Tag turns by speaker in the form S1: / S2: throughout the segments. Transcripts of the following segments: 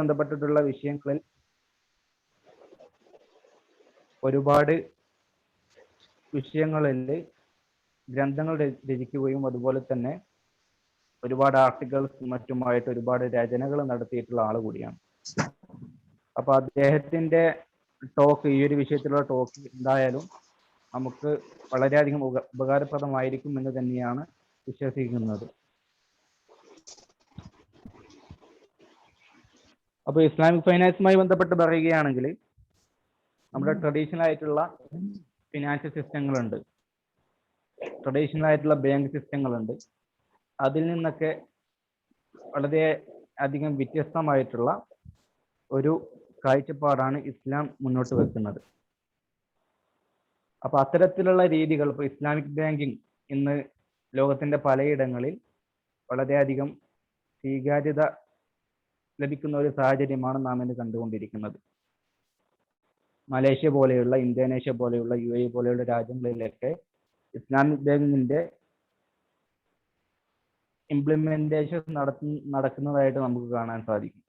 S1: ബന്ധപ്പെട്ടിട്ടുള്ള വിഷയങ്ങളിൽ ഒരുപാട് വിഷയങ്ങളിൽ ഗ്രന്ഥങ്ങൾ രചിക്കുകയും അതുപോലെ തന്നെ ഒരുപാട് ആർട്ടിക്കിൾസ് മറ്റുമായിട്ട് ഒരുപാട് രചനകൾ നടത്തിയിട്ടുള്ള ആൾ കൂടിയാണ്. അപ്പൊ അദ്ദേഹത്തിന്റെ ടോക്ക്, ഈ ഒരു വിഷയത്തിലുള്ള ടോക്ക് എന്തായാലും നമുക്ക് വളരെയധികം ഉപകാരപ്രദമായിരിക്കും എന്ന് തന്നെയാണ് വിശ്വസിക്കുന്നത്. അപ്പൊ ഇസ്ലാമിക് ഫൈനാൻസുമായി ബന്ധപ്പെട്ട് പറയുകയാണെങ്കിൽ നമ്മുടെ ട്രഡീഷണൽ ആയിട്ടുള്ള ഫിനാൻഷ്യൽ സിസ്റ്റങ്ങളുണ്ട്, ട്രഡീഷണൽ ആയിട്ടുള്ള ബാങ്ക് സിസ്റ്റങ്ങളുണ്ട്. അതിൽ നിന്നൊക്കെ വളരെ അധികം വ്യത്യസ്തമായിട്ടുള്ള ഒരു കാഴ്ചപ്പാടാണ് ഇസ്ലാം മുന്നോട്ട് വെക്കുന്നത്. അപ്പൊ അത്തരത്തിലുള്ള രീതികൾ, ഇപ്പൊ ഇസ്ലാമിക് ബാങ്കിങ് ഇന്ന് ലോകത്തിന്റെ പലയിടങ്ങളിൽ വളരെയധികം സ്വീകാര്യത ലഭിക്കുന്ന ഒരു സാഹചര്യമാണ് നാം ഇന്ന് കണ്ടുകൊണ്ടിരിക്കുന്നത്. മലേഷ്യ പോലെയുള്ള, ഇന്തോനേഷ്യ പോലെയുള്ള, UAE പോലെയുള്ള രാജ്യങ്ങളിലൊക്കെ ഇസ്ലാമിക് ബാങ്കിങ്ങിന്റെ ഇംപ്ലിമെന്റേഷൻ നടക്കുന്നതായിട്ട് നമുക്ക് കാണാൻ സാധിക്കും.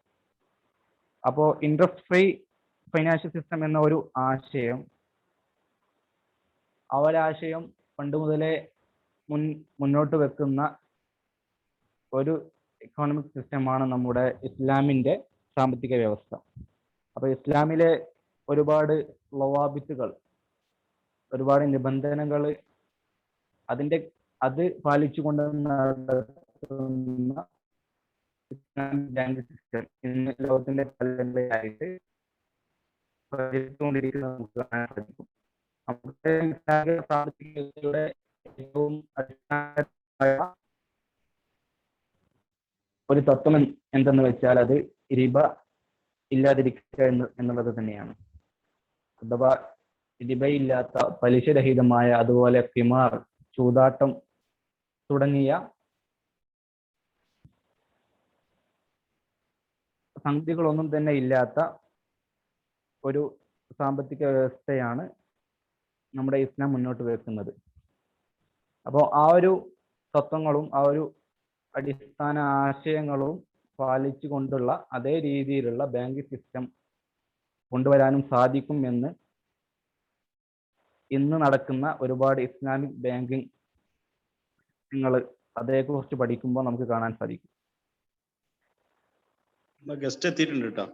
S1: അപ്പോൾ ഇൻട്രസ്റ്റ് ഫ്രീ ഫൈനാൻഷ്യൽ സിസ്റ്റം എന്ന ഒരു ആശയം, ആ ഒരാശയം പണ്ട് മുതലേ മുന്നോട്ട് വെക്കുന്ന ഒരു എക്കോണമിക് സിസ്റ്റമാണ് നമ്മുടെ ഇസ്ലാമിന്റെ സാമ്പത്തിക വ്യവസ്ഥ. അപ്പൊ ഇസ്ലാമിലെ ഒരുപാട് ലവാബിത്തുകൾ, ഒരുപാട് നിബന്ധനകൾ, അത് പാലിച്ചുകൊണ്ട് നടത്തുന്ന ഇസ്ലാമിക് ബാങ്ക് സിസ്റ്റം ഇന്ന് ലോകത്തിന്റെ പലയിടങ്ങളിലായിട്ട് പ്രചരിച്ചുകൊണ്ടിരിക്കുന്നത് നമുക്ക് കാണാൻ സാധിക്കും. നമ്മുടെ ഇസ്ലാമിക സാമ്പത്തിക വ്യവസ്ഥയുടെ ഏറ്റവും അടിസ്ഥാനമായ ഒരു തത്വം എന്തെന്ന് വെച്ചാൽ അത് റിബ ഇല്ലാതിരിക്കുക എന്നുള്ളത് തന്നെയാണ്. അഥവാ റിബയില്ലാത്ത, പലിശരഹിതമായ, അതുപോലെ ഖിമാർ, ചൂതാട്ടം തുടങ്ങിയ സംഗതികളൊന്നും തന്നെ ഇല്ലാത്ത ഒരു സാമ്പത്തിക വ്യവസ്ഥയാണ് നമ്മുടെ ഇസ്ലാം മുന്നോട്ട് വെക്കുന്നത്. അപ്പോൾ ആ ഒരു തത്വങ്ങളും ആ ഒരു അടിസ്ഥാന ആശയങ്ങളും പാലിച്ചു കൊണ്ടുള്ള അതേ രീതിയിലുള്ള ബാങ്കിങ് സിസ്റ്റം കൊണ്ടുവരാനും സാധിക്കും എന്ന് ഇന്ന് നടക്കുന്ന ഒരുപാട് ഇസ്ലാമിക് ബാങ്കിങ് അതേക്കുറിച്ച് പഠിക്കുമ്പോൾ നമുക്ക് കാണാൻ സാധിക്കും.
S2: ഗസ്റ്റ് എത്തിയിട്ടുണ്ട് കേട്ടോ.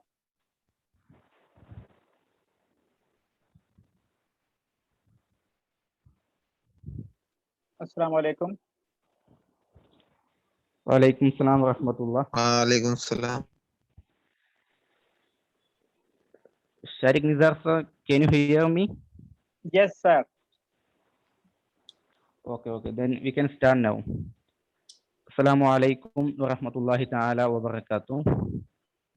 S3: അസ്സലാമു അലൈക്കും.
S1: വലൈക്കും സലാം വറഹ്മത്തുള്ളാഹി.
S4: വലൈക്കും സലാം.
S1: Sharik Nizar sir, can you hear me?
S3: Yes, sir.
S1: Okay. Then we can start now. Assalamu alaikum wa rahmatullahi ta'ala wa barakatuh.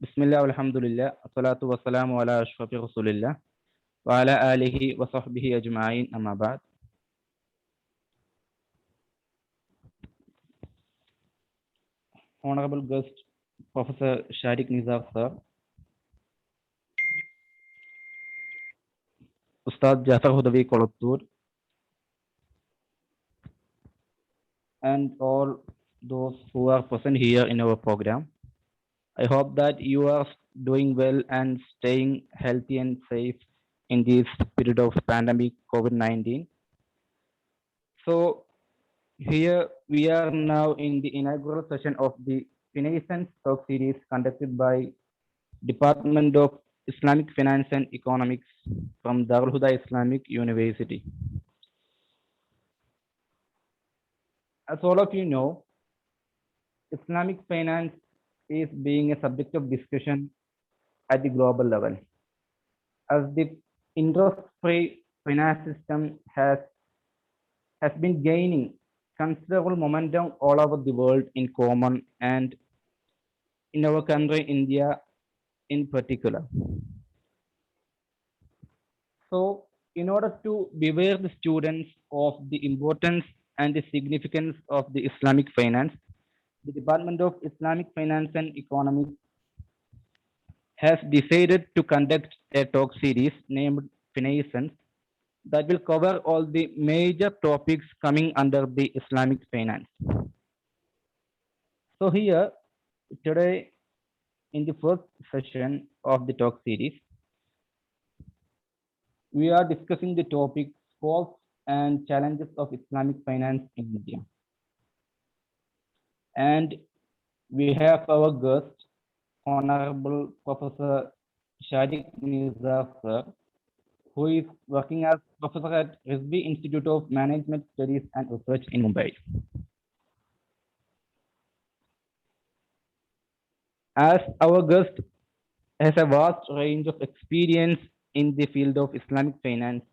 S1: Bismillah walhamdulillah. Assalatu wassalamu ala ashrafi rasulillah wa ala alihi wa sahbihi ajma'in, amma ba'd. Honorable guest Professor Sharik Nizar sir, Ustad Jafar Hudavi Kolattur, and all those who are present here in our program. I hope that you are doing well and staying healthy and safe in this period of pandemic COVID-19. So here we are now in the inaugural session of the Finance Talk series conducted by Department of Islamic Finance and Economics from Darul Huda Islamic University. As all of you know, Islamic finance is being a subject of discussion at the global level, as the interest-free finance system has been gaining considerable momentum all over the world in common, and in our country, India in particular. So, in order to beware the students of the importance and the significance of the Islamic finance, the Department of Islamic Finance and Economics has decided to conduct a talk series named Finance that will cover all the major topics coming under the Islamic finance. So here, today, In the first session of the talk series, we are discussing the topic scopes and challenges of Islamic finance in India. And we have our guest, Honorable Professor Shadiq Nizar sir, who is working as professor at Rizvi Institute of Management Studies and Research in Mumbai. As our guest has a vast range of experience in the field of Islamic finance,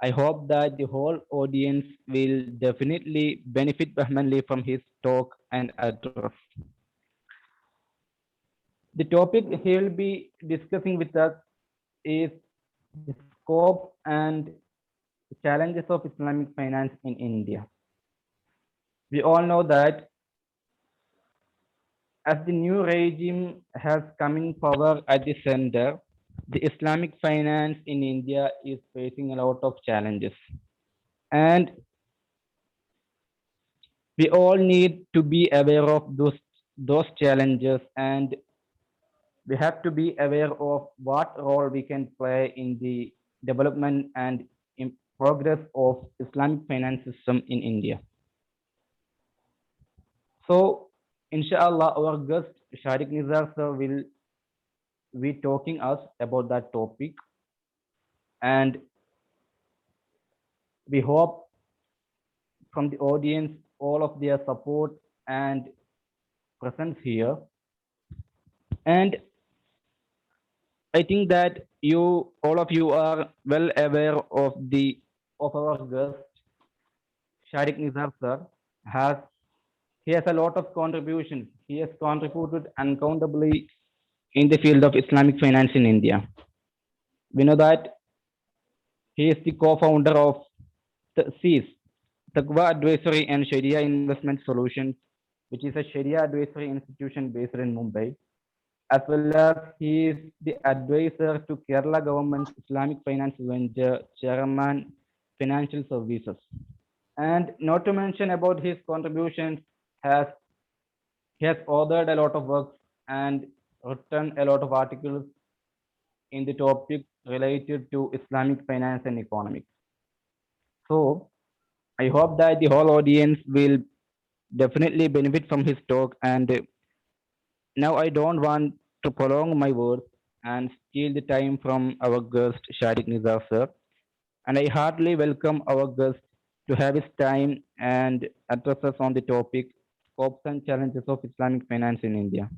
S1: I hope that the whole audience will definitely benefit vehemently from his talk and address. The topic he will be discussing with us is the scope and challenges of Islamic finance in India. We all know that as the new regime has come in power at the center, the Islamic finance in India is facing a lot of challenges. And we all need to be aware of those challenges, and we have to be aware of what role we can play in the development and in progress of Islamic finance system in India. So, inshallah, our guest Sharik Nizar sir will be talking us about that topic, and we hope from the audience all of their support and presence here. And I think that you, all of you, are well aware of the of our guest Sharik Nizar sir. Has He has a lot of contributions. He has contributed uncountably in the field of Islamic finance in India. We know that he is the co-founder of CIS, Taqwa Advisory and Sharia Investment Solutions, which is a Sharia advisory institution based in Mumbai, as well as he is the advisor to Kerala government's Islamic finance venture chairman financial services. And not to mention about his contributions, has he has authored a lot of works and written a lot of articles in the topic related to Islamic finance and economics. So I hope that the whole audience will definitely benefit from his talk. And now I don't want to prolong my words and steal the time from our guest Sharik Nizar sir. And I heartily welcome our guest to have his time and address us on the topic scopes and challenges of Islamic finance in India.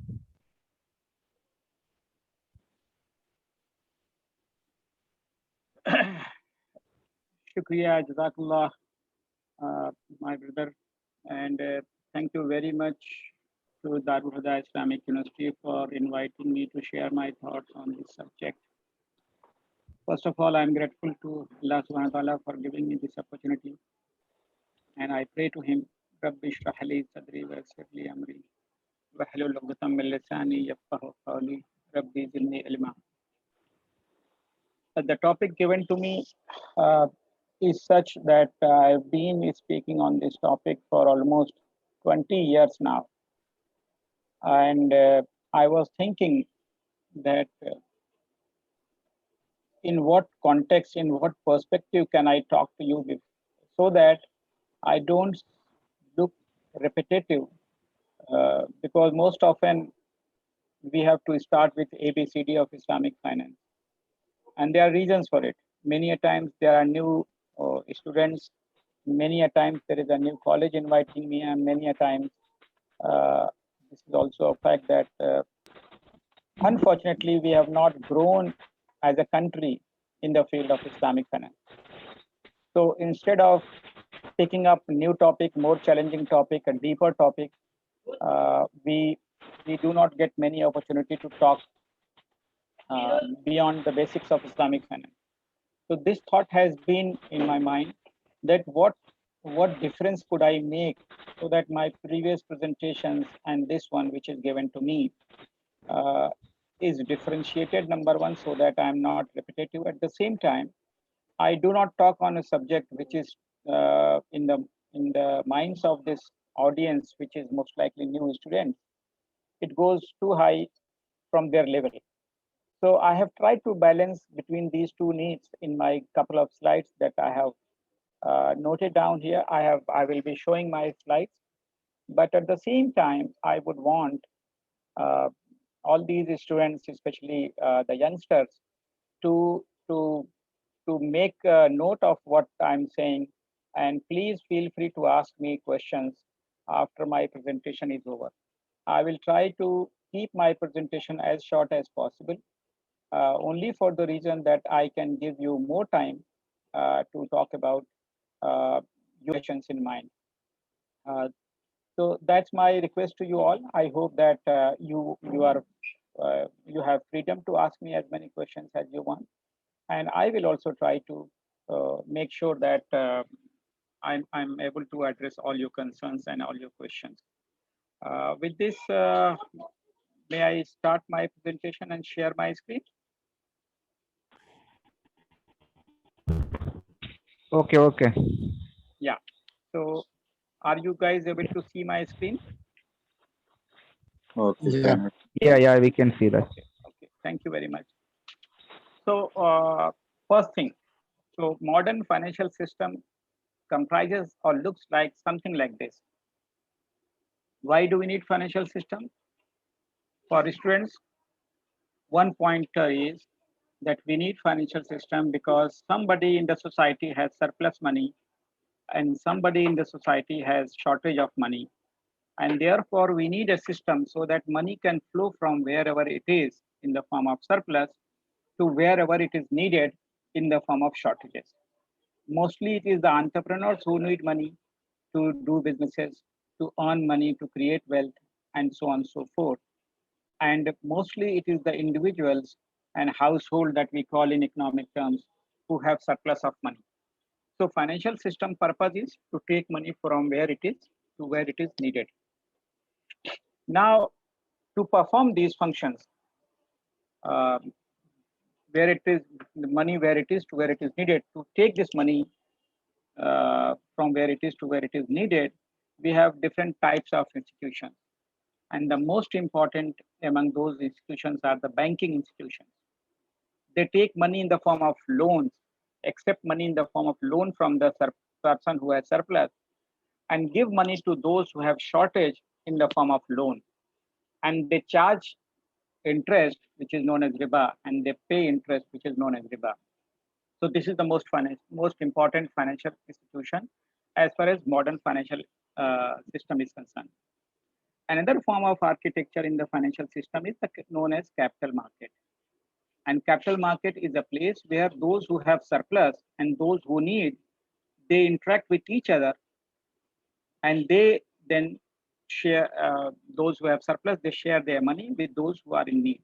S2: Shukriya, Jazakallah, my brother, and thank you very much to Darul Huda Islamic University for inviting me to share my thoughts on this subject. First of all, I'm grateful to Allah subhanahu wa ta'ala for giving me this opportunity, and I pray to Him, Rabbi shrah li sadri wa yassir li amri wahlul 'uqdatam min lisani yafqahu qawli Rabbi zidni ilma. The topic given to me uh, is such that I've been speaking on this topic for almost 20 years now. And I was thinking that in what context, in what perspective can I talk to you with, so that I don't look repetitive, because most often we have to start with ABCD of Islamic finance. And there are reasons for it. Many a times there are new students, many a times there is a new college inviting me, and many a times uh, this is also a fact that unfortunately we have not grown as a country in the field of Islamic finance. So instead of picking up new topic, more challenging topic, a deeper topic, we do not get many opportunity to talk beyond the basics of Islamic finance. So this thought has been in my mind, that what difference could I make so that my previous presentations and this one which is given to me uh, is differentiated, number one, so that I'm not repetitive. At the same time, I do not talk on a subject which is in the minds of this audience, which is most likely new students. It goes too high from their level. So I have tried to balance between these two needs in my couple of slides that I have noted down here. I will be showing my slides, but at the same time, I would want uh, all these students, especially the youngsters, to to to make a note of what I'm saying, and please feel free to ask me questions after my presentation is over. I will try to keep my presentation as short as possible, only for the reason that I can give you more time to talk about your questions in mind. Uh, so that's my request to you all. I hope that you have freedom to ask me as many questions as you want, and I will also try to make sure that I'm able to address all your concerns and all your questions. With this, may I start my presentation and share my screen?
S1: Okay.
S2: Yeah. So are you guys able to see my screen?
S3: Okay,
S4: Yeah.
S3: fine.
S1: Yeah, we can see that.
S2: Okay. Thank you very much. So first thing, so modern financial system comprises or looks like something like this. Why do we need financial system? For students, one pointer is that we need financial system because somebody in the society has surplus money and somebody in the society has shortage of money, and therefore we need a system so that money can flow from wherever it is in the form of surplus to wherever it is needed in the form of shortages. Mostly it is the entrepreneurs who need money to do businesses, to earn money, to create wealth, and so on and so forth. And mostly it is the individuals and household that we call in economic terms who have surplus of money. So financial system purpose is to take money from where it is to where it is needed. Now, to perform these functions, uh, where it is the money where it is to where it is needed, to take this money from where it is to where it is needed, we have different types of institutions. And the most important among those institutions are the banking institutions. They take money in the form of loans, accept money in the form of loan from the person who has surplus, and give money to those who have shortage in the form of loan. And they charge interest, which is known as riba, and they pay interest, which is known as riba. So this is the most important financial institution as far as modern financial system is concerned. Another form of architecture in the financial system is known as capital market. And capital market is a place where those who have surplus and those who need, they interact with each other, and they then share, those who have surplus, they share their money with those who are in need.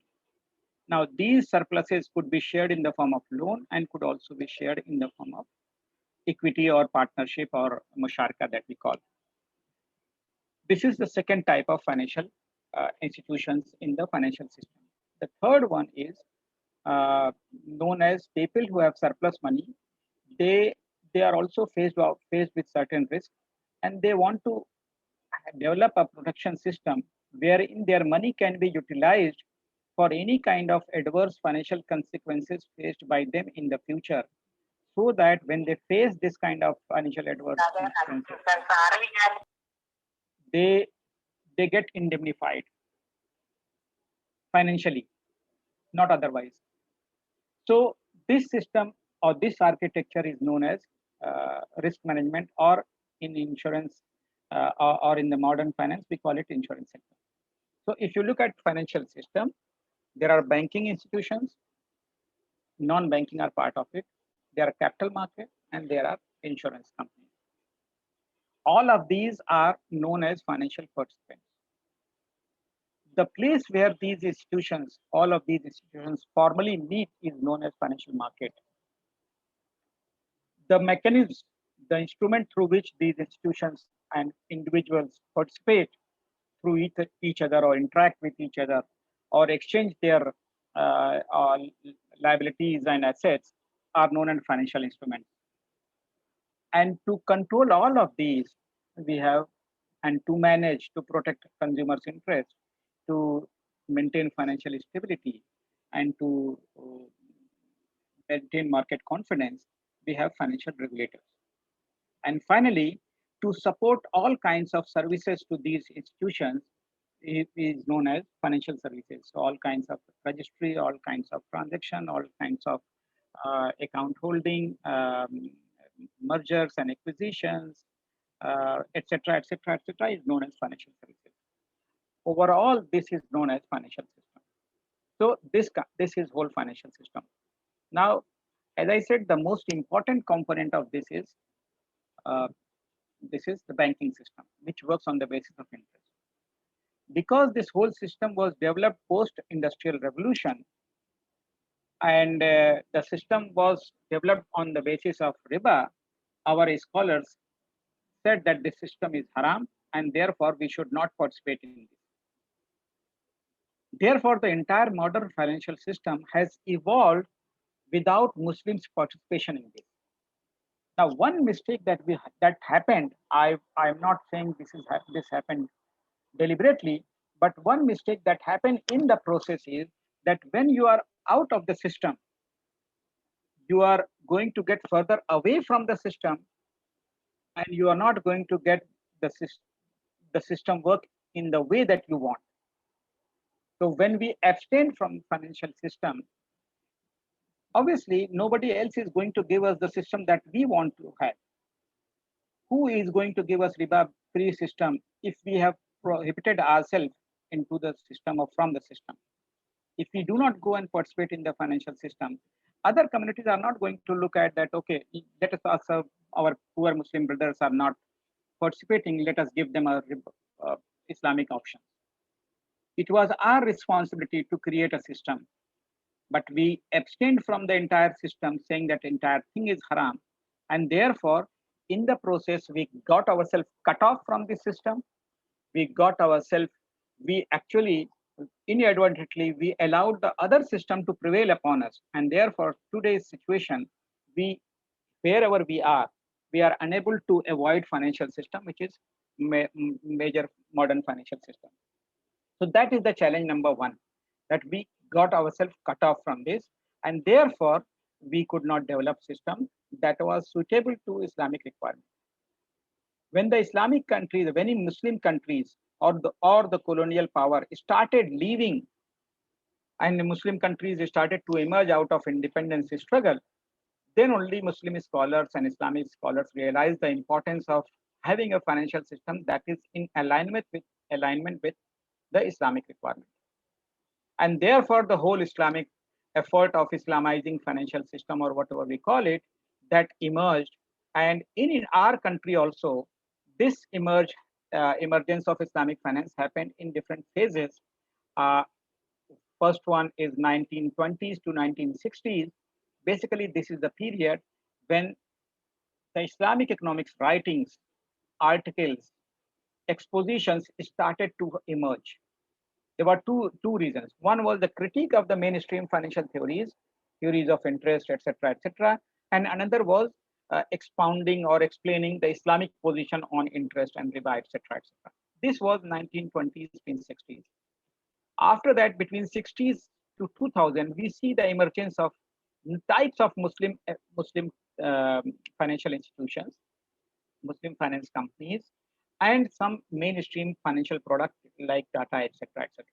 S2: Now, these surpluses could be shared in the form of loan and could also be shared in the form of equity or partnership or musharka that we call. This is the second type of financial institutions in the financial system. The third one is known as people who have surplus money. They they are also faced with certain risks, and they want to develop a protection system wherein their money can be utilized for any kind of adverse financial consequences faced by them in the future, so that when they face this kind of financial adverse consequences, they they get indemnified financially, not otherwise. So this system or this architecture is known as risk management, or in insurance or in the modern finance, we call it insurance sector. So if you look at financial system, there are banking institutions, non-banking are part of it. There are capital market and there are insurance companies. All of these are known as financial participants. The place where these institutions, all of these institutions formally meet is known as financial market. The mechanisms, the instrument through which these institutions and individuals participate through each other or interact with each other or exchange their liabilities and assets are known as financial instruments. And to control all of these, we have, and to manage, to protect consumers' interest, to maintain financial stability and to maintain market confidence, we have financial regulators. And finally, to support all kinds of services to these institutions is known as financial services. So all kinds of registry, all kinds of transaction, all kinds of account holding, mergers and acquisitions, etc., etc., etc., is known as financial services. Overall, this is known as financial system. So this is whole financial system. Now, as I said, the most important component of uh, this is the banking system, which works on the basis of interest. Because this whole system was developed post-industrial revolution, and the system was developed on the basis of riba, our scholars said that this system is haram, and therefore we should not participate in this. Therefore, the entire modern financial system has evolved without Muslims' participation in this. Now, one mistake that happened, I'm not saying this happened deliberately, but one mistake that happened in the process is that when you are out of the system, you are going to get further away from the system, and you are not going to get the system work in the way that you want. So when we abstain from financial system, obviously nobody else is going to give us the system that we want to have. Who is going to give us riba free system if we have prohibited ourselves into the system or from the system? If we do not go and participate in the financial system, other communities are not going to look at that, okay, let us also, our poor Muslim brothers are not participating, let us give them a Islamic option. It was our responsibility to create a system, but we abstained from the entire system, saying that entire thing is haram. And therefore, in the process, we got ourselves cut off from the system. We actually inadvertently we allowed the other system to prevail upon us, and therefore today's situation, we wherever we are unable to avoid financial system, which is major modern financial system. So that is the challenge number one, that we got ourselves cut off from this, and therefore we could not develop system that was suitable to Islamic requirement. When the Islamic countries, when in Muslim countries or the colonial power started leaving, and the Muslim countries started to emerge out of independence struggle, then only Muslim scholars and Islamic scholars realized the importance of having a financial system that is in alignment with the Islamic requirement. And therefore, the whole Islamic effort of Islamizing financial system, or whatever we call it, that emerged. And in our country also, this emergence of Islamic finance happened in different phases. Uh, First one is 1920s to 1960s. Basically, this is the period when the Islamic economics writings, articles, expositions started to emerge. There were two reasons. One was the critique of the mainstream financial theories of interest, etc., etc., and another was expounding or explaining the Islamic position on interest and riba, etc., etc. This was 1920s, 1960s. After that, between 60s to 2000, we see the emergence of types of Muslim financial institutions, Muslim finance companies, and some mainstream financial products like data, etc., etc.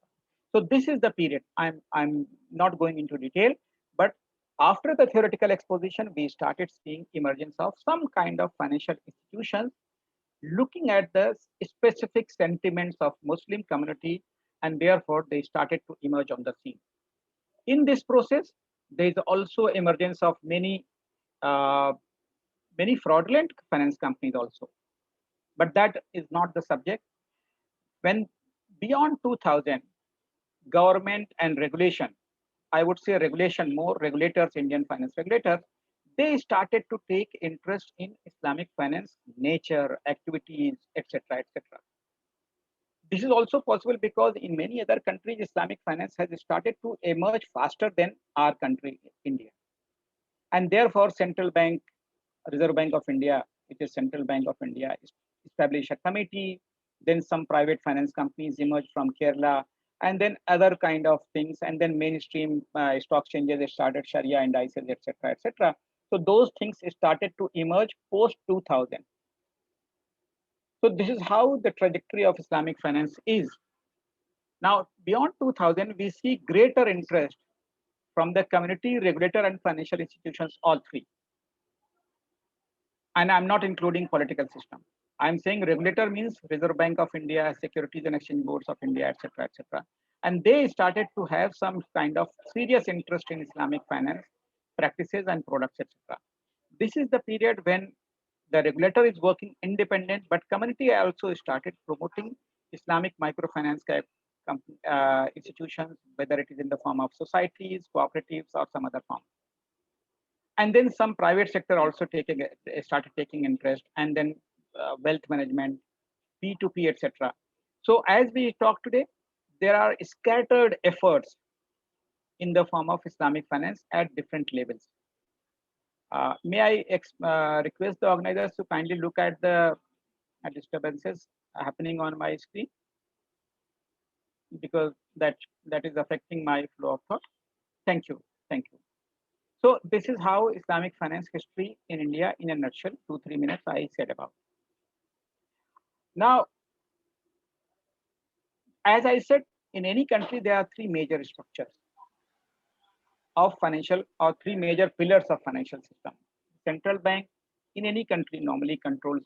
S2: So this is the period. I'm not going into detail, but after the theoretical exposition, we started seeing emergence of some kind of financial institutions looking at the specific sentiments of Muslim community, and therefore they started to emerge on the scene. In this process, there is also emergence of uh, many fraudulent finance companies also, but that is not the subject. When beyond 2000, government and regulation, I would say regulation more, regulators, Indian finance regulators, they started to take interest in Islamic finance, nature, activities, etc., etc. This is also possible because in many other countries, Islamic finance has started to emerge faster than our country, India. And therefore, Central Bank, Reserve Bank of India, which is Central Bank of India, established a committee. Then some private finance companies emerged from Kerala, and then other kind of things, and then mainstream stock exchanges, they started Sharia indices, etc., etc. So those things started to emerge post 2000. So this is how the trajectory of Islamic finance is. Now, beyond 2000, we see greater interest from the community, regulator, and financial institutions, all three. And I'm not including political system. I'm saying regulator means Reserve Bank of India, Securities and Exchange Boards of India, etc., etc. And they started to have some kind of serious interest in Islamic finance practices and products, etc. This is the period when the regulator is working independent, but community also started promoting Islamic microfinance institutions, whether it is in the form of societies, cooperatives, or some other form. And then some private sector also started taking interest, and then wealth management, P2P, etc. So as we talk today, there are scattered efforts in the form of Islamic finance at different levels. May I request the organizers to kindly look at the disturbances happening on my screen, because that is affecting my flow of thought. Thank you. Thank you. So this is how Islamic finance history in India in a nutshell, 2-3 minutes I said about. Now, as I said, in any country, there are three major structures of financial, or three major pillars of financial system. Central bank in any country normally controls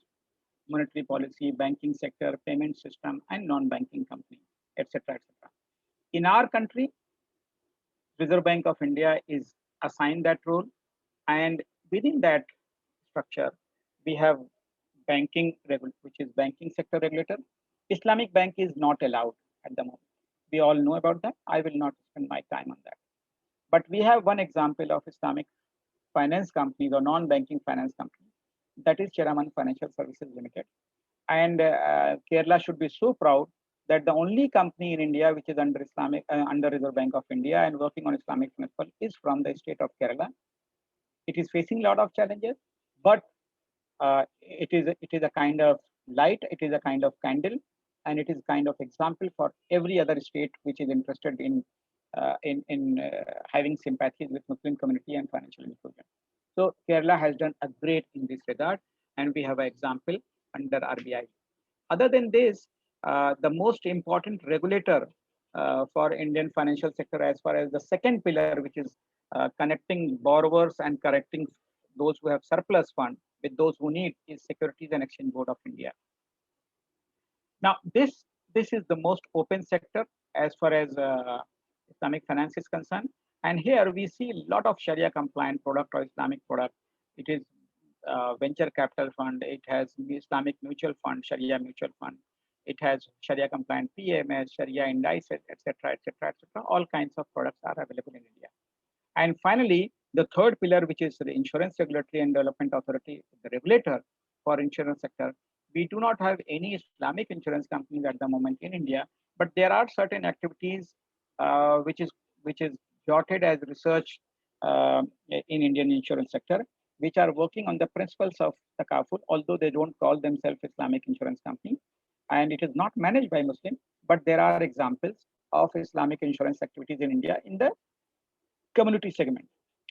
S2: monetary policy, banking sector, payment system, and non-banking company, etc., etc. In our country, Reserve Bank of India is assigned that role, and within that structure, we have which is banking sector regulator. Islamic bank is not allowed at the moment. We all know about that. I will not spend my time on that. But we have one example of Islamic finance companies or non-banking finance company, that is Cheraman Financial Services Limited. And Kerala should be so proud that the only company in India which is under under Reserve Bank of India and working on Islamic principle is from the state of Kerala. It is facing a lot of challenges, but it is a kind of light, it is a kind of candle, and it is kind of example for every other state which is interested in having sympathies with Muslim community and financial inclusion. So Kerala has done a great in this regard, and we have an example under RBI. Other than this, the most important regulator for Indian financial sector, as far as the second pillar, which is connecting borrowers and correcting those who have surplus fund with those who need, is Securities and Exchange Board of India. Now, this is the most open sector as far as Islamic finance is concerned. And here we see a lot of Sharia compliant product or Islamic product. It is venture capital fund. It has Islamic mutual fund, Sharia mutual fund. It has Sharia compliant PMS, Sharia indices, etc., etc., etc. All kinds of products are available in India. And finally, the third pillar, which is the Insurance Regulatory and Development Authority, the regulator for insurance sector. We do not have any Islamic insurance companies at the moment in India, but there are certain activities which is jotted as research in Indian insurance sector, which are working on the principles of Takaful, although they don't call themselves Islamic insurance company, and it is not managed by Muslim, but there are examples of Islamic insurance activities in India in the community segment.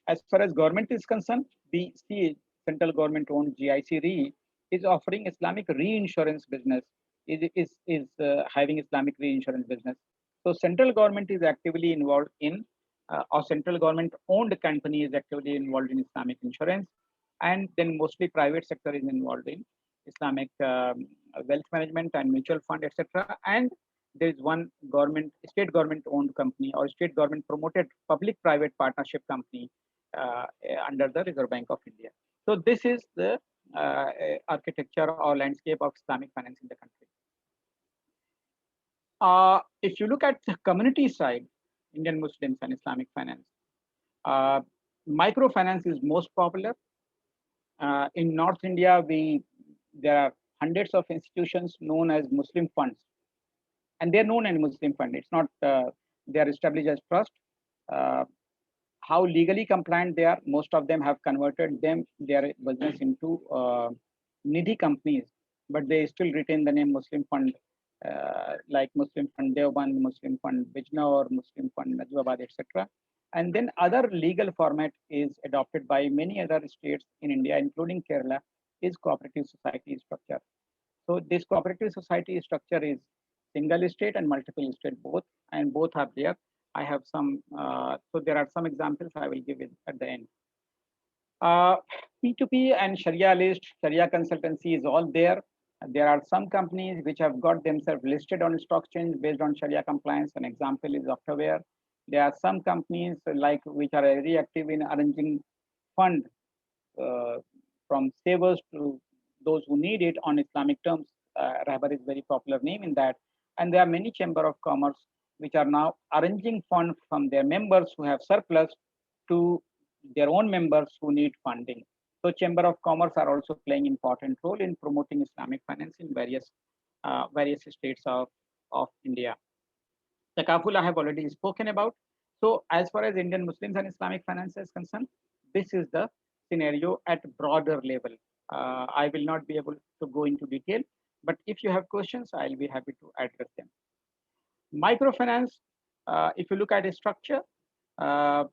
S2: As far as government is concerned, we see central government owned GIC Re is offering Islamic reinsurance business, is having Islamic reinsurance business. So central government is actively involved in, or central government owned company is actively involved in Islamic insurance, and then mostly private sector is involved in Islamic wealth management and mutual fund, etc. And there is one state government owned company or state government promoted public private partnership company under the Reserve Bank of India. So this is the architecture or landscape of Islamic finance in the country. If you look at the community side, Indian Muslims and Islamic finance, microfinance is most popular. In North India, there are hundreds of institutions known as Muslim funds, and they're known as Muslim fund. It's not they are established as trust. How legally compliant they are, most of them have converted their business into Nidhi companies, but they still retain the name Muslim fund like Muslim Fund Deoband, Muslim Fund Bijnor, Muslim Fund Najibabad, etc. And then other legal format is adopted by many other states in India, including Kerala, is cooperative society structure. So this cooperative society structure is single state and multiple state both, and both are there. I have some, so there are some examples I will give it at the end. Uh, P2P and Sharia list, Sharia consultancy is all there. There are some companies which have got themselves listed on stock exchange based on Sharia compliance. An example is Octaware. There are some companies like which are very active in arranging fund uh, from savers to those who need it on Islamic terms. Rahbar is very popular name in that. And there are many chamber of commerce which are now arranging fund from their members who have surplus to their own members who need funding. So chamber of commerce are also playing important role in promoting Islamic finance in various states of India. The Takaful I have already spoken about. So as far as Indian Muslims and Islamic finance is concerned, this is the scenario at broader level. I will not be able to go into detail, but if you have questions, I'll be happy to address them. Microfinance, if you look at a structure, uh,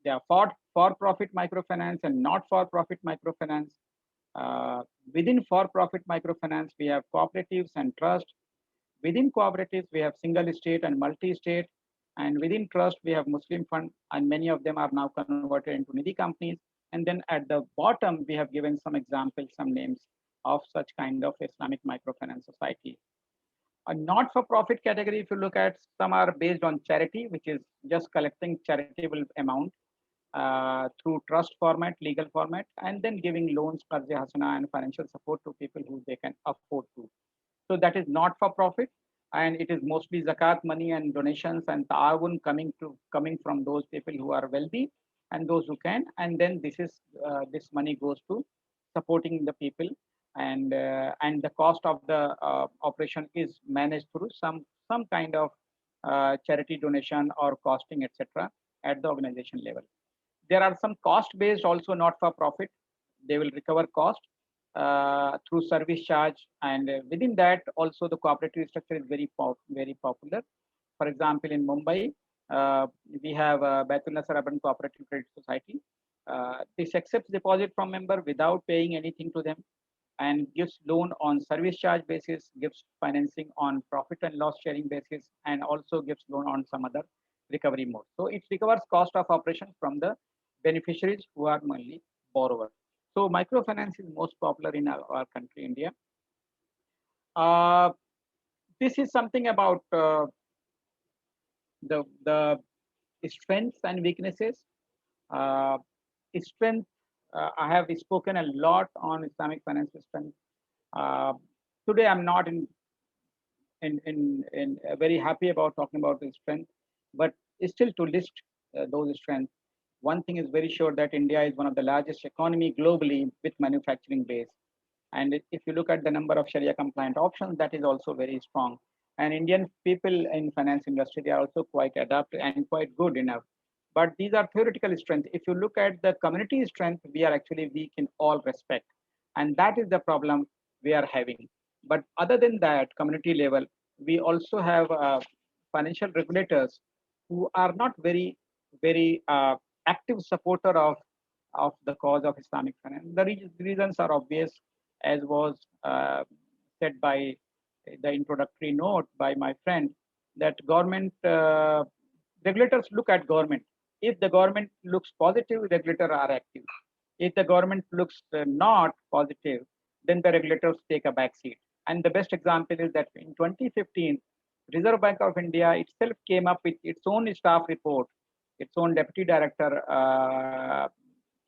S2: there are for-profit microfinance and not for-profit microfinance. Uh, Within for-profit microfinance, we have cooperatives and trust. Within cooperatives, we have single state and multi-state. And within trust, we have Muslim fund, and many of them are now converted into Nidhi companies. And then at the bottom, we have given some examples, some names of such kind of Islamic microfinance society. A not-for-profit category, if you look at, some are based on charity, which is just collecting charitable amount through trust format, legal format, and then giving loans, qarz hasana, and financial support to people who they can afford to. So that is not for profit, and it is mostly zakat money and donations and ta'awun coming from those people who are wealthy and those who can. And then this money goes to supporting the people, and the cost of the operation is managed through some kind of charity donation or costing, etc. at the organization level. There are some cost based also not for profit. They will recover cost through service charge, and within that also the cooperative structure is very popular. For example, in Mumbai, we have Baitul Nasser Urban Cooperative Credit Society. This accepts deposit from member without paying anything to them, and gives loan on service charge basis, gives financing on profit and loss sharing basis, and also gives loan on some other recovery mode. So it recovers cost of operation from the beneficiaries who are mainly borrowers. So microfinance is most popular in our country, India. Uh, this is something about the strengths and weaknesses. Uh, Strength, I have spoken a lot on Islamic finance strength. Uh, Today, I'm not very happy about talking about the strength, but still to list those strengths. One thing is very sure that India is one of the largest economy globally with manufacturing base. And if you look at the number of Sharia compliant options, that is also very strong. And Indian people in finance industry, they are also quite adept and quite good enough. But these are theoretical strength. If you look at the community strength, we are actually weak in all respect. And that is the problem we are having. But other than that, community level, we also have financial regulators who are not very active supporter of the cause of Islamic finance. The reasons are obvious, as was said by the introductory note by my friend, that government regulators look at government. If the government looks positive, regulators are active. If the government looks not positive, then the regulators take a back seat. And the best example is that in 2015, Reserve Bank of India itself came up with its own staff report. Its own deputy director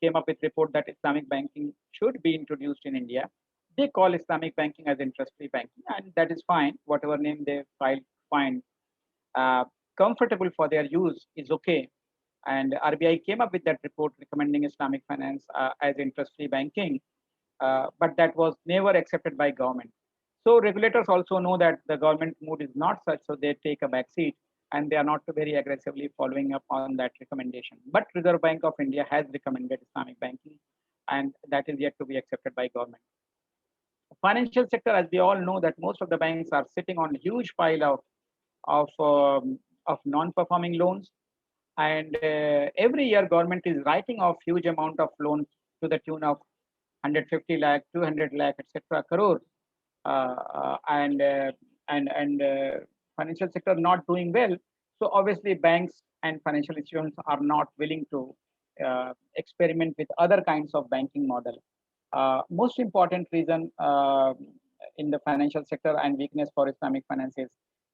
S2: came up with report that Islamic banking should be introduced in India. They call Islamic banking as interest-free banking, and that is fine. Whatever name they find uh, comfortable for their use is okay. And RBI came up with that report recommending Islamic finance as interest-free banking, but that was never accepted by government. So regulators also know that the government mood is not such, so they take a back seat and they are not very aggressively following up on that recommendation. But Reserve Bank of India has recommended Islamic banking, and that is yet to be accepted by government. Financial sector, as we all know, that most of the banks are sitting on huge pile of non-performing loans, and every year government is writing off huge amount of loans to the tune of 150 lakh, 200 lakh, etc. crore, uh, uh, and uh, and financial sector not doing well. So obviously banks and financial institutions are not willing to experiment with other kinds of banking model. Most important reason in the financial sector and weakness for Islamic finance is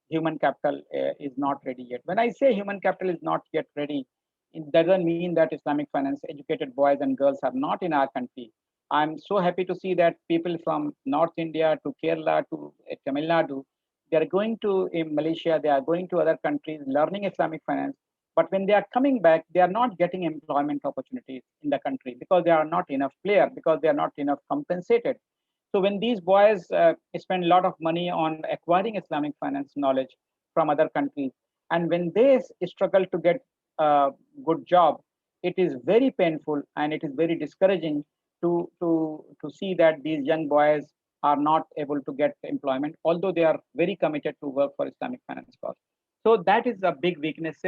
S2: human capital is not ready yet. When I say human capital is not yet ready, it doesn't mean that Islamic finance educated boys and girls are not in our country. I'm so happy to see that people from North India to Kerala to Tamil Nadu, they are going to in Malaysia, they are going to other countries learning Islamic finance. But when they are coming back, they are not getting employment opportunities in the country because there are not enough players, because they are not enough compensated. So when these boys spend a lot of money on acquiring Islamic finance knowledge from other countries, and when they struggle to get a good job, it is very painful and it is very discouraging to see that these young boys are not able to get employment, although they are very committed to work for Islamic finance cause. So that is a big weakness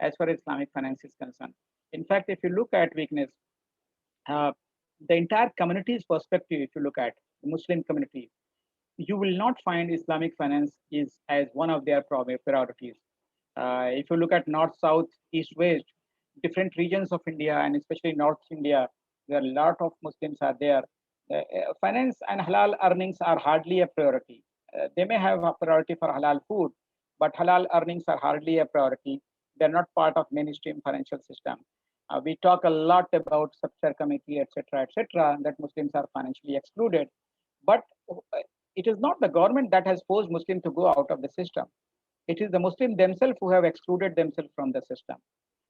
S2: as far as Islamic finance is concerned. In fact, if you look at weakness, uh, the entire community's perspective, if you look at the Muslim community, you will not find Islamic finance is as one of their priorities. If you look at north, south, east, west, different regions of India, and especially North India, where a lot of Muslims are there, finance and halal earnings are hardly a priority. They may have a priority for halal food, but halal earnings are hardly a priority. They're not part of mainstream financial system. We talk a lot about Sabchar committee, etc., that Muslims are financially excluded. But it is not the government that has forced Muslims to go out of the system. It is the Muslims themselves who have excluded themselves from the system.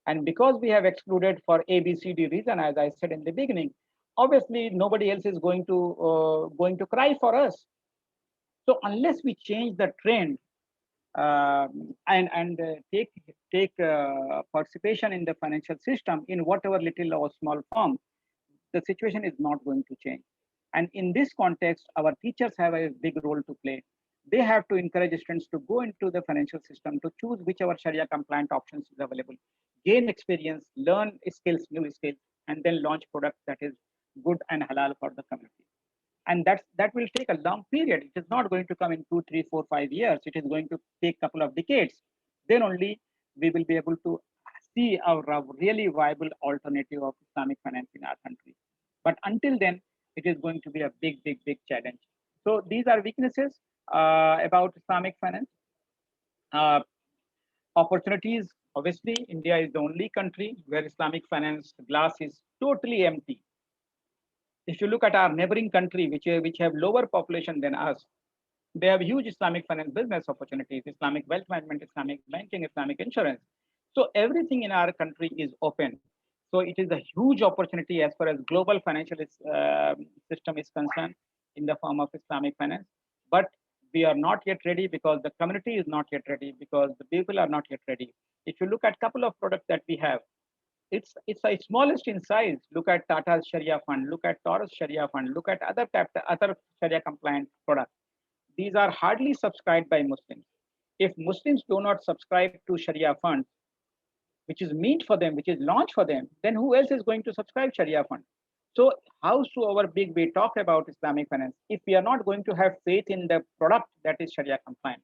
S2: And because we have excluded for A, B, C, D reason, as I said in the beginning, obviously nobody else is going to cry for us. So unless we change the trend and take participation in the financial system in whatever little or small form, the situation is not going to change. And in this context, our teachers have a big role to play. They have to encourage students to go into the financial system to choose whichever Sharia compliant options is available, gain experience, learn skills, new skills, and then launch products that is good and halal for the community. And that will take a long period. It is not going to come in 2, 3, 4, 5 years. It is going to take a couple of decades. Then only we will be able to see a really viable alternative of Islamic finance in our country. But until then, it is going to be a big challenge. So these are weaknesses about Islamic finance. Uh, Opportunities, obviously, India is the only country where Islamic finance glass is totally empty. If you look at our neighboring country, which have lower population than us, they have huge Islamic finance business opportunities, Islamic wealth management, Islamic banking, Islamic insurance. So everything in our country is open. So it is a huge opportunity as far as global financial system is concerned in the form of Islamic finance. But we are not yet ready because the community is not yet ready because the people are not yet ready. If you look at a couple of products that we have, it's a smallest in size. Look at Tata's Sharia fund, look at Taurus Sharia fund, look at other Sharia compliant products. These are hardly subscribed by Muslims. If Muslims do not subscribe to Sharia funds, which is meant for them, which is launched for them, then who else is going to subscribe Sharia fund? So howsoever big we talk about Islamic finance, if we are not going to have faith in the product that is Sharia compliant,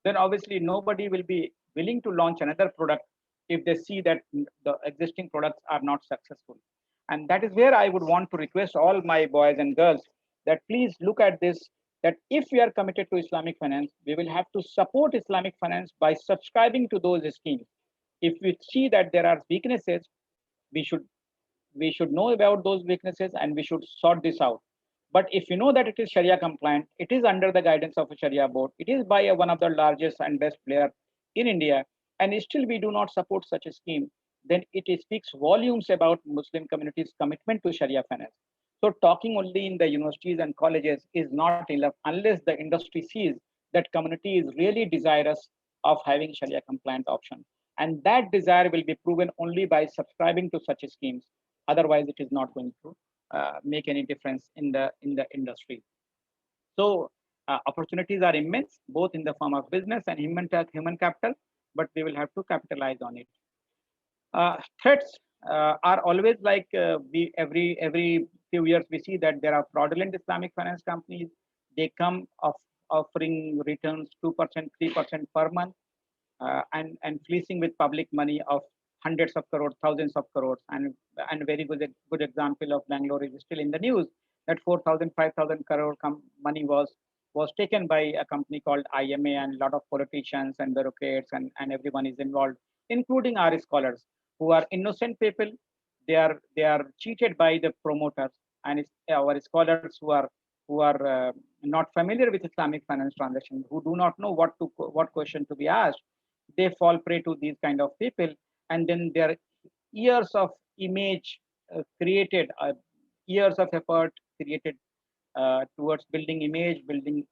S2: then obviously nobody will be willing to launch another product if they see that the existing products are not successful. And that is where I would want to request all my boys and girls that please look at this, that if we are committed to Islamic finance, we will have to support Islamic finance by subscribing to those schemes. If we see that there are weaknesses, we should we should know about those weaknesses and we should sort this out. But if you know that it is Sharia compliant, it is under the guidance of a Sharia board, it is by one of the largest and best player in India, and still we do not support such a scheme, then it speaks volumes about Muslim community's commitment to Sharia finance. So talking only in the universities and colleges is not enough unless the industry sees that community is really desirous of having Sharia compliant option. And that desire will be proven only by subscribing to such schemes. Otherwise, it is not going to make any difference in the industry. So opportunities are immense, both in the form of business and human capital, but we will have to capitalize on it. Threats are always like we every few years we see that there are fraudulent Islamic finance companies. They come offering returns 2%, 3% per month, and fleecing with public money of hundreds of crores, thousands of crores. And very good example of Bangalore is still in the news that 4,000, 5,000 crore money was taken by a company called IMA, and a lot of politicians and bureaucrats and everyone is involved, including our scholars who are innocent people. They are cheated by the promoters, and it's our scholars who are not familiar with Islamic finance transactions, who do not know what question to be asked. They fall prey to these kind of people, and then their years of image created, years of effort created towards building image, building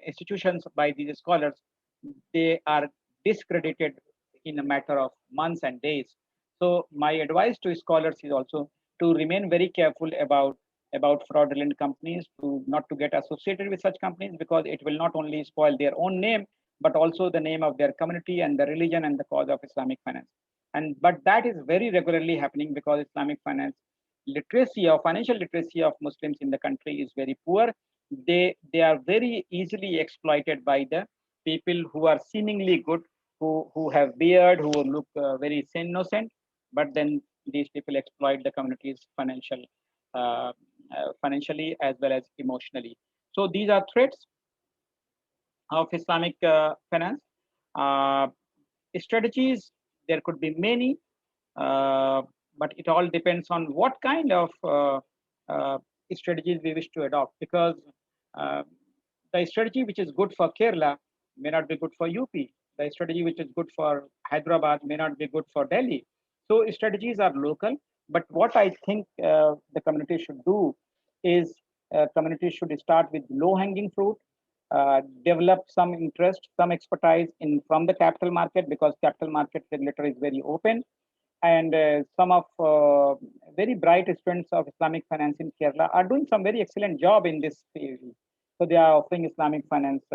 S2: institutions by these scholars, they are discredited in a matter of months and days. So my advice to scholars is also to remain very careful about fraudulent companies, to not to get associated with such companies, because it will not only spoil their own name, but also the name of their community and the religion and the cause of Islamic finance. And but that is very regularly happening because Islamic finance literacy or financial literacy of Muslims in the country is very poor. They are very easily exploited by the people who are seemingly good, who have beard, who look very innocent, but then these people exploit the community's financially as well as emotionally. So these are threats of Islamic finance. Uh, Strategies, there could be many, but it all depends on what kind of uh, strategies we wish to adopt, because uh, the strategy which is good for Kerala may not be good for UP. The strategy which is good for Hyderabad may not be good for Delhi. So strategies are local, but what I think the community should do is community should start with low-hanging fruit, develop some interest, some expertise in from the capital market, because capital market regulator is very open, and some of very bright students of Islamic finance in Kerala are doing some very excellent job in this field. So they are offering Islamic finance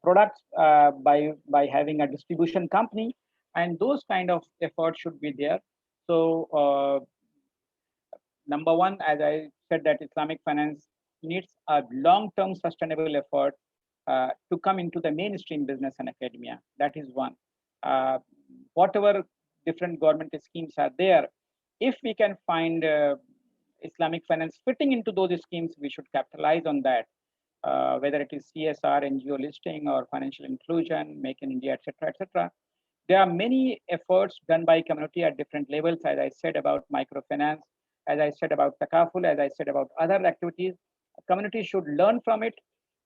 S2: products by having a distribution company, and those kind of efforts should be there. So number one, as I said, that Islamic finance needs a long-term sustainable effort to come into the mainstream business and academia. That is one. Uh, Whatever different government schemes are there, if we can find Islamic finance fitting into those schemes, we should capitalize on that. Whether it is CSR, NGO listing, or financial inclusion, Make in India, etc., etc. There are many efforts done by community at different levels, as I said about microfinance, as I said about takaful, as I said about other activities. Community should learn from it.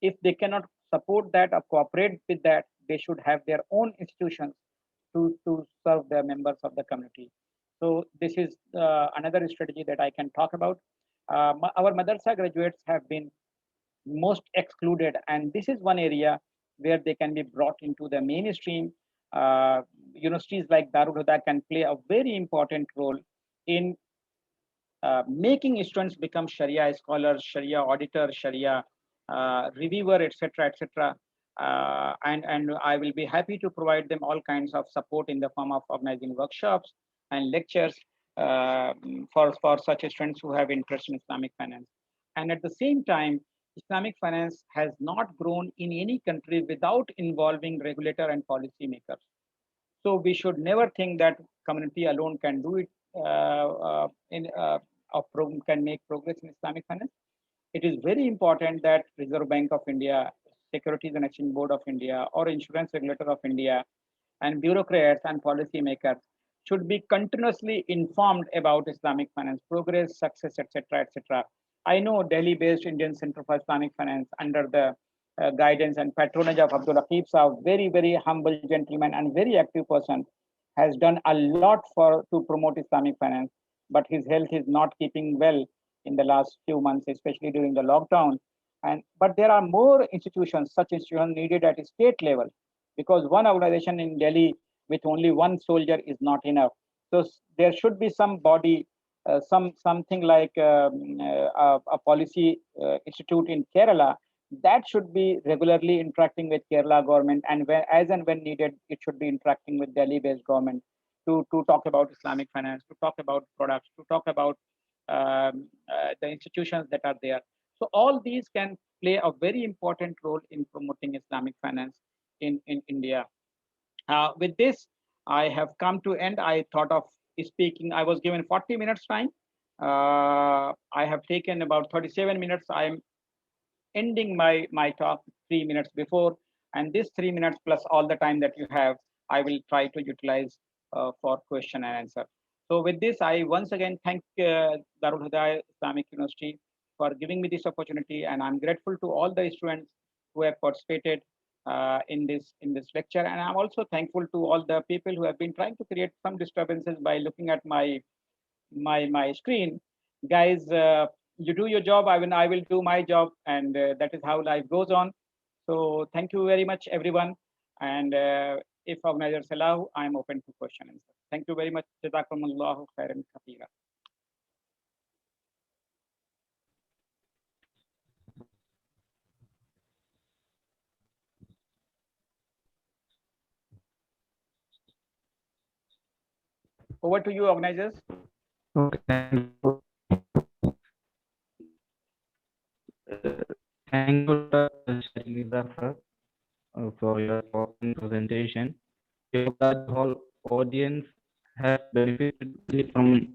S2: If they cannot support that or cooperate with that, they should have their own institutions to serve the members of the community. So this is another strategy that I can talk about. Our madrasa graduates have been most excluded, and this is one area where they can be brought into the mainstream. Universities like Darul Huda can play a very important role in making students become Sharia scholars, Sharia auditors, Sharia reviewer, etc., etc. And I will be happy to provide them all kinds of support in the form of organizing workshops and lectures for such students who have interest in Islamic finance. And at the same time, Islamic finance has not grown in any country without involving regulator and policy makers. So we should never think that community alone can do it. In can make progress in Islamic finance. It is very important that Reserve Bank of India, Securities and Exchange Board of India, or Insurance Regulator of India, and bureaucrats and policy makers should be continuously informed about Islamic finance progress, success, etc., etc. I know Delhi-based Indian Center for Islamic Finance, under the guidance and patronage of Abdul Aqib Saab, very, very humble gentleman and very active person, has done a lot for to promote Islamic finance, but his health is not keeping well in the last few months, especially during the lockdown. And but there are more institutions, such institutions needed at a state level, because one organization in Delhi with only one soldier is not enough. So there should be some body something like a policy institute in Kerala, that should be regularly interacting with Kerala government, and when, as and when needed, it should be interacting with Delhi-based government to talk about Islamic finance, to talk about products, to talk about the institutions that are there. So all these can play a very important role in promoting Islamic finance in India. With this, I have come to end. I thought of speaking. I was given 40 minutes time. I have taken about 37 minutes. I am ending my talk 3 minutes before, and this 3 minutes plus all the time that you have, I will try to utilize for question and answer. So with this, I once again thank Darul Hidayah Islamic University for giving me this opportunity, and I'm grateful to all the students who have participated in this lecture, and I'm also thankful to all the people who have been trying to create some disturbances by looking at my screen. Guys, you do your job, I will do my job, and that is how life goes on. So thank you very much, everyone. And if organizers allow, I'm open to question and answer. Thank you very much. Jazakumullahu khairan kathira. Over to you, organizers.
S1: Okay, thank you, Sharida, sir, for your awesome presentation. We hope that the whole audience has benefited greatly from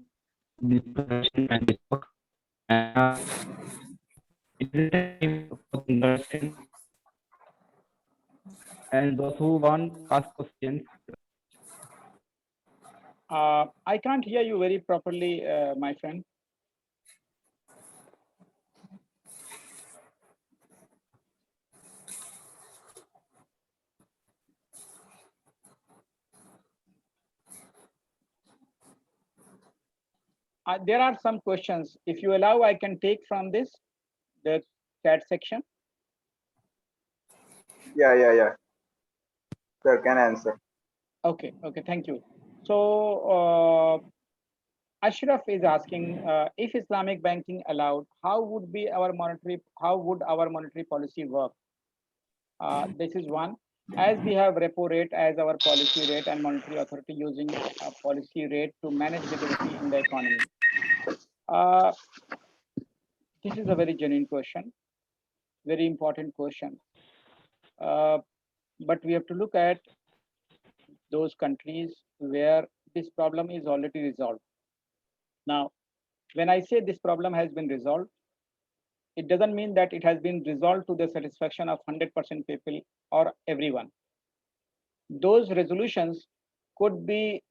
S1: this presentation and this talk. And it is time for the introduction. And those who want to ask questions,
S2: I can't hear you very properly, my friend. There are some questions. If you allow, I can take from the chat section.
S3: Yeah. Sir, can answer.
S2: Okay, thank you. So Ashraf is asking, if Islamic banking allowed, how would our monetary policy work? This is one. As we have repo rate as our policy rate, and monetary authority using a policy rate to manage liquidity in the economy. Uh, this is a very genuine question, very important question. But we have to look at those countries where this problem is already resolved. Now, when I say this problem has been resolved, it doesn't mean that it has been resolved to the satisfaction of 100% people or everyone. Those resolutions could be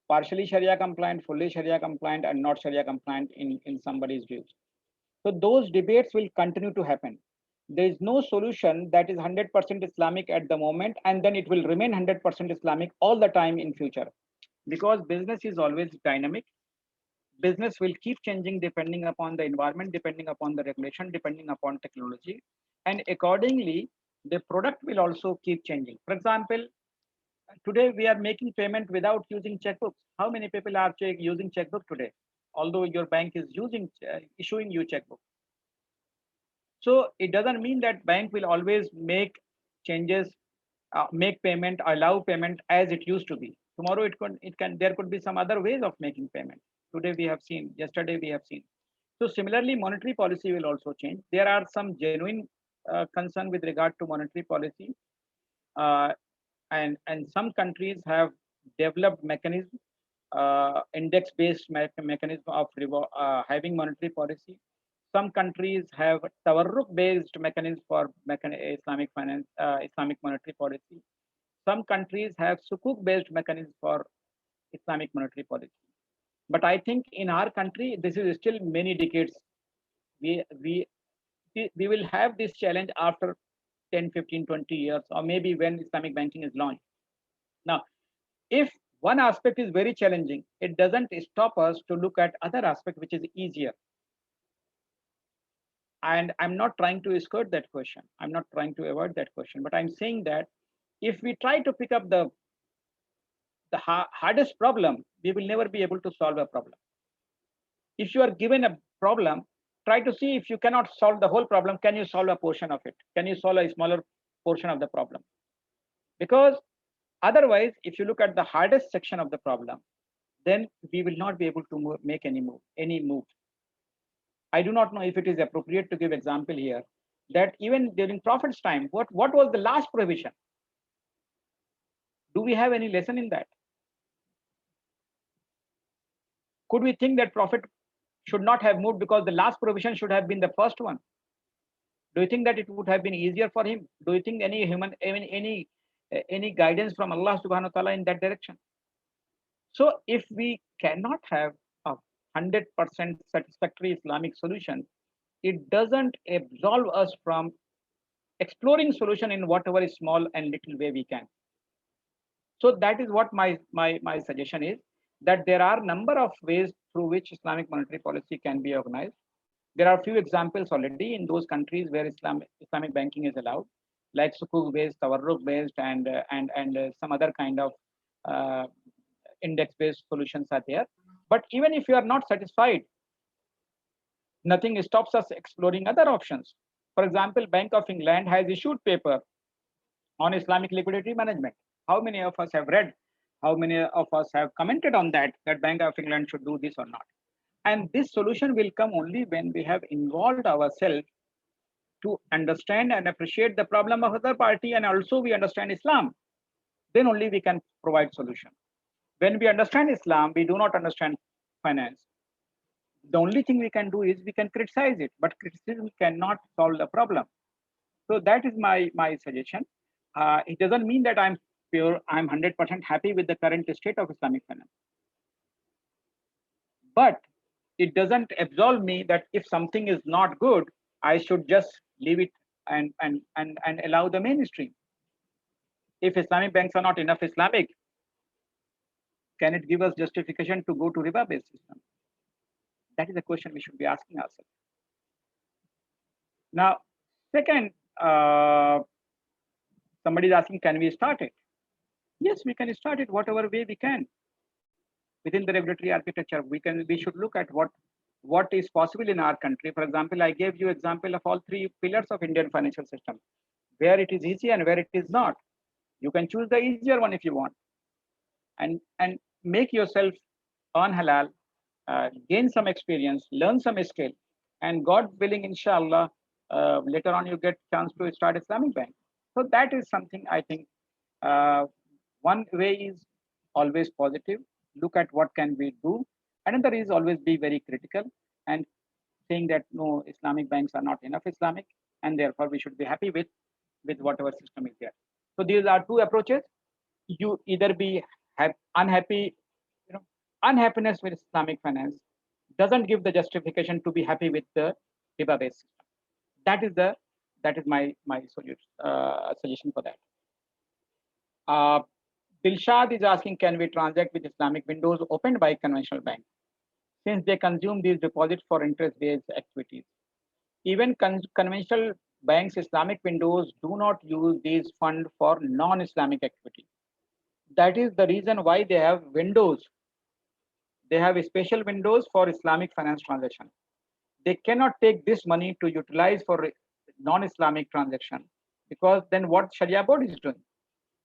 S2: partially Sharia compliant, fully Sharia compliant, and not Sharia compliant in somebody's views. So those debates will continue to happen. There is no solution that is 100% Islamic at the moment, and then it will remain 100% Islamic all the time in future, because business is always dynamic. Business will keep changing depending upon the environment, depending upon the regulation, depending upon technology, and accordingly, the product will also keep changing. For example, today we are making payment without using checkbooks. How many people are using checkbook today? Although your bank is issuing you checkbook. So it doesn't mean that bank will always make changes, make payment, allow payment as it used to be. Tomorrow there could be some other ways of making payment. Today we have seen, yesterday we have seen. So similarly, monetary policy will also change. There are some genuine concern with regard to monetary policy, uh, and some countries have developed mechanism, index-based mechanism of having monetary policy. Some countries have tawarruk-based mechanism for Islamic finance, Islamic monetary policy. Some countries have sukuk-based mechanism for Islamic monetary policy. But I think in our country, this is still many decades. We we we will have this challenge after 10, 15, 20 years, or maybe when Islamic banking is launched. Now, if one aspect is very challenging, it doesn't stop us to look at other aspect which is easier. And I'm not trying to skirt that question. I'm not trying to avoid that question, but I'm saying that if we try to pick up the hardest problem, we will never be able to solve a problem. If you are given a problem, try to see if you cannot solve the whole problem, can you solve a portion of it? Can you solve a smaller portion of the problem? Because otherwise, if you look at the hardest section of the problem, then we will not be able to make any move. I do not know if it is appropriate to give example here that even during Prophet's time, what was the last prohibition? Do we have any lesson in that? Could we think that Prophet should not have moved because the last prohibition should have been the first one? Do you think that it would have been easier for him? Do you think any human, any guidance from Allah subhanahu wa ta'ala in that direction? So if we cannot have a 100% satisfactory Islamic solution, it doesn't absolve us from exploring solution in whatever small and little way we can. So that is what my suggestion is, that there are number of ways through which Islamic monetary policy can be organized. There are few examples already in those countries where Islamic banking is allowed, like sukuk based, tawarruk based, and some other kind of index based solutions are there. But even if you are not satisfied, nothing stops us exploring other options. For example, Bank of England has issued paper on Islamic liquidity management. How many of us have read? How many of us have commented on that Bank of England should do this or not? And this solution will come only when we have involved ourselves to understand and appreciate the problem of other party, and also we understand Islam. Then only we can provide solution. When we understand Islam, we do not understand finance. The only thing we can do is we can criticize it, but criticism cannot solve the problem. So that is my suggestion. It doesn't mean that I'm 100% happy with the current state of Islamic finance. But it doesn't absolve me that if something is not good, I should just leave it and allow the mainstream. If Islamic banks are not enough Islamic, can it give us justification to go to riba-based system? That is a question we should be asking ourselves. Now, second, somebody is asking, can we start it? Yes, we can start it whatever way we can. Within the regulatory architecture, we should look at what is possible in our country. For example, I gave you example of all three pillars of Indian financial system, where it is easy and where it is not. You can choose the easier one if you want, and make yourself earn halal, gain some experience, learn some skill, and God willing, inshallah, later on you get chance to start Islamic bank. So that is something I think one way is always positive. Look at what can we do. Another is always be very critical and saying that no, Islamic banks are not enough Islamic, and therefore we should be happy with whatever system is there. So these are two approaches. You either be unhappy, unhappiness with Islamic finance doesn't give the justification to be happy with the riba-based system. That is my suggestion for that. Dilshad is asking, can we transact with Islamic windows opened by conventional banks, since they consume these deposits for interest-based activities? Even conventional banks, Islamic windows do not use these funds for non-Islamic activity. That is the reason why they have windows. They have special windows for Islamic finance transaction. They cannot take this money to utilize for non-Islamic transaction, because then what Sharia board is doing?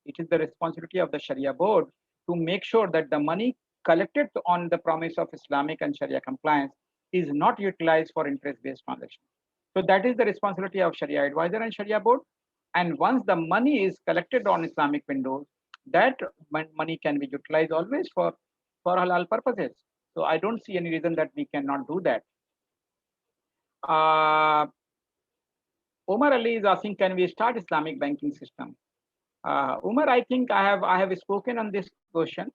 S2: It is the responsibility of the Sharia board to make sure that the money collected on the promise of Islamic and Sharia compliance is not utilized for interest-based transactions. So that is the responsibility of Sharia advisor and Sharia board. And once the money is collected on Islamic windows, that money can be utilized always for halal purposes. So I don't see any reason that we cannot do that. Omar Ali is asking, can we start Islamic banking system? Umar, I think I have spoken on this question.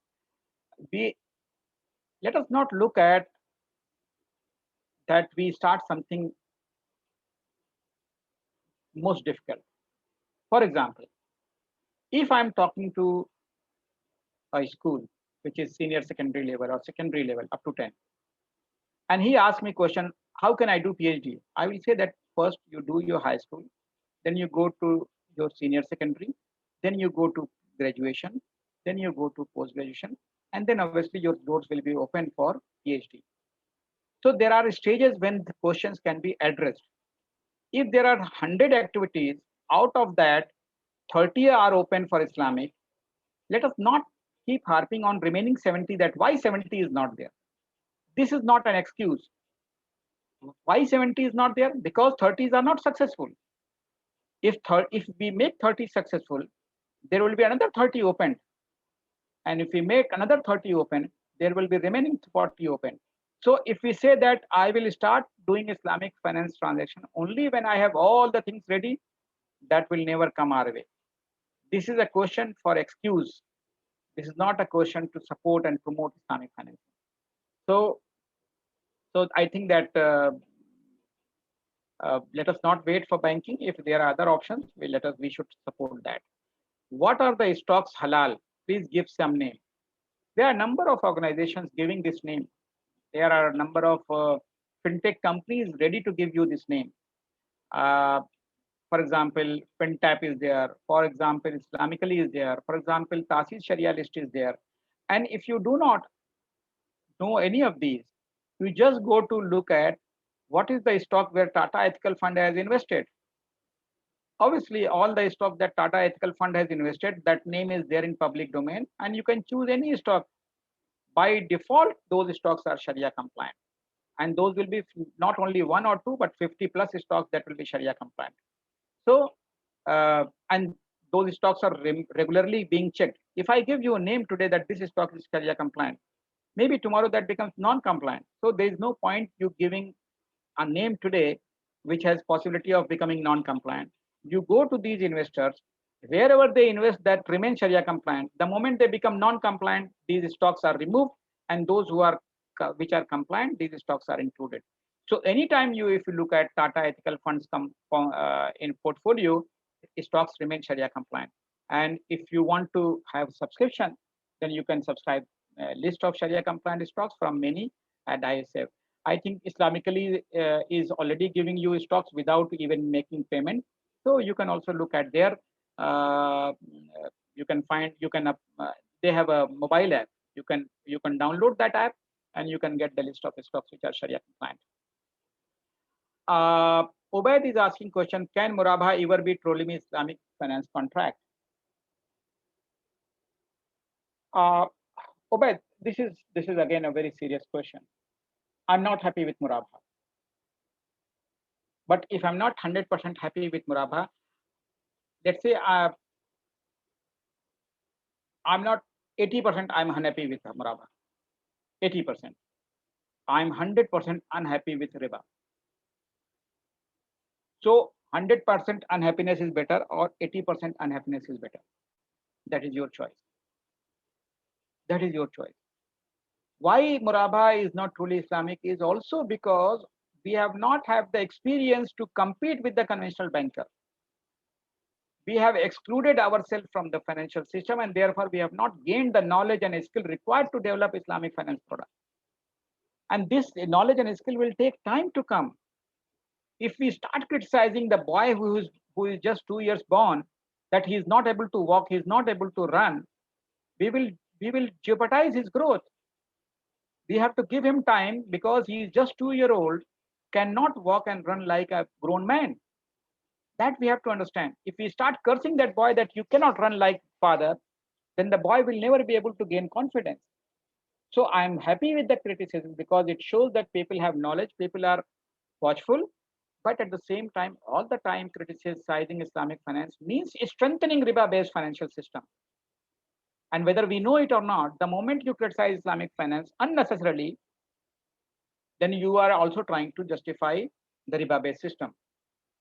S2: Let us not look at that we start something most difficult. For example, if I'm talking to a school which is senior secondary level or secondary level up to 10, and he asks me question, how can I do PhD? I will say that first you do your high school, then you go to your senior secondary, then you go to graduation, then you go to post-graduation, and then obviously your doors will be open for PhD. So there are stages when the questions can be addressed. If there are 100 activities, out of that 30 are open for Islamic, let us not keep harping on remaining 70, that why 70 is not there. This is not an excuse. Why 70 is not there? Because 30s are not successful. If we make 30 successful, there will be another 30 open. And if we make another 30 open, there will be remaining 40 open. So if we say that I will start doing Islamic finance transaction only when I have all the things ready, that will never come our way. This is a question for excuse. This is not a question to support and promote Islamic finance. So, I think that let us not wait for banking. If there are other options, we should support that. What are the stocks halal? Please give some name. There are a number of organizations giving this name. There are a number of fintech companies ready to give you this name. For example, FinTap is there. For example, Islamically is there. For example, Tasis Sharia list is there. And if you do not know any of these, you just go to look at what is the stock where Tata Ethical Fund has invested. Obviously, all the stock that Tata Ethical Fund has invested, that name is there in public domain, and you can choose any stock. By default, those stocks are Sharia compliant. And those will be not only one or two, but 50 plus stocks that will be Sharia compliant. So, and those stocks are regularly being checked. If I give you a name today that this stock is Sharia compliant, maybe tomorrow that becomes non-compliant. So there is no point you giving a name today which has possibility of becoming non-compliant. You go to these investors, wherever they invest that remain Sharia compliant. The moment they become non-compliant, these stocks are removed, and those which are compliant, these stocks are included. So anytime if you look at Tata Ethical Funds in portfolio, stocks remain Sharia compliant. And if you want to have subscription, then you can subscribe a list of Sharia compliant stocks from many at ISF. I think Islamically is already giving you stocks without even making payment. So you can also look at their, they have a mobile app. You can download that app and you can get the list of stocks which are Sharia compliant. Ubaid is asking question, can Murabha ever be truly Islamic finance contract? Ubaid, this is again a very serious question. I'm not happy with Murabha. But if I'm not 100% happy with Murabha, let's say I'm not 80% I'm unhappy with Murabha. 80%. I'm 100% unhappy with riba. So 100% unhappiness is better or 80% unhappiness is better. That is your choice. That is your choice. Why Murabha is not truly Islamic is also because we have not had the experience to compete with the conventional banker. We have excluded ourselves from the financial system, and therefore we have not gained the knowledge and skill required to develop Islamic finance product. And this knowledge and skill will take time to come. If we start criticizing the boy who is just 2 years born, that he is not able to walk, he is not able to run, we will jeopardize his growth. We have to give him time because he is just 2-year-old, cannot walk and run like a grown man. That we have to understand. If we start cursing that boy that you cannot run like father, then the boy will never be able to gain confidence. So I'm happy with the criticism because it shows that people have knowledge, people are watchful, but at the same time, all the time criticizing Islamic finance means strengthening riba-based financial system. And whether we know it or not, the moment you criticize Islamic finance unnecessarily, then you are also trying to justify the riba-based system.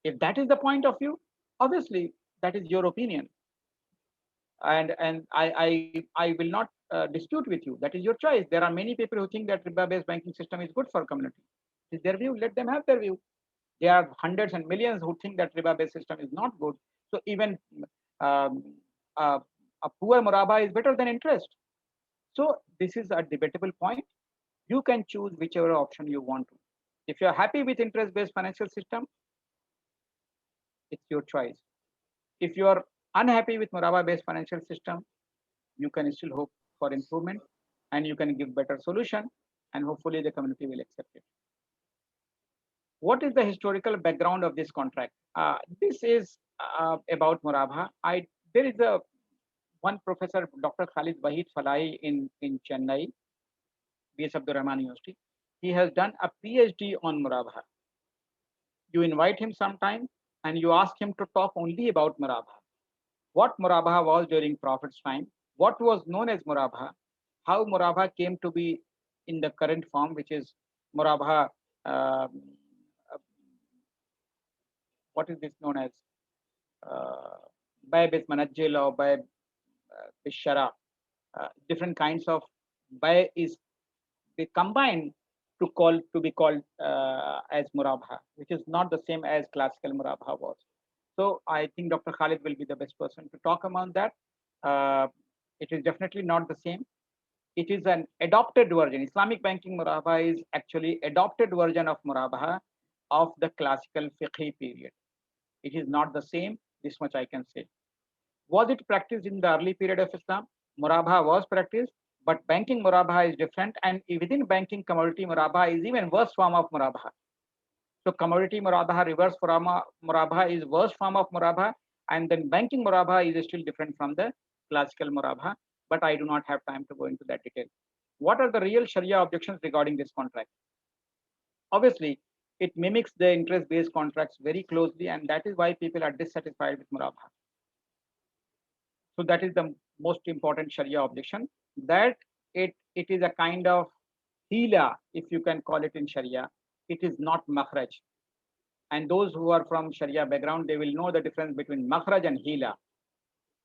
S2: If that is the point of view, obviously that is your opinion, and I will not dispute with you. That is your choice. There are many people who think that riba-based banking system is good for community. It's their view. Let them have their view. There are hundreds and millions who think that riba-based system is not good. So even a poor Murabha is better than interest. So this is a debatable point. You can choose whichever option you want to. If you are happy with interest-based financial system, it's your choice. If you are unhappy with Murabha-based financial system, you can still hope for improvement and you can give better solution, and hopefully the community will accept it. What is the historical background of this contract? This is about Murabha. There is a one professor, Dr. Khalid Wahid Falai in Chennai, B.S. Abdur Rahman University. He has done a PhD on Murabha. You invite him sometime and you ask him to talk only about Murabha. What Murabha was during Prophet's time, what was known as Murabha, how Murabha came to be in the current form, which is Murabha, uh, what is this known as? By Manajil or by Bishara. Different kinds of by is they combine to be called as Murabha, which is not the same as classical Murabha was. So I think Dr. Khalid will be the best person to talk about that. It is definitely not the same. It is an adopted version. Islamic banking Murabha is actually adopted version of Murabha of the classical fiqh period. It is not the same. This much I can say. Was it practiced in the early period of Islam? Murabha was practiced, but banking Murabha is different, and within banking, commodity Murabha is even worse form of Murabha. So commodity Murabha, reverse Murabha is worst form of Murabha, and then banking Murabha is still different from the classical Murabha. But I do not have time to go into that detail. What are the real Sharia objections regarding this contract? Obviously, it mimics the interest-based contracts very closely, and that is why people are dissatisfied with Murabha. So that is the most important Sharia objection, that it is a kind of hila, if you can call it in Sharia. It is not makhraj. And those who are from Sharia background, they will know the difference between makhraj and hila.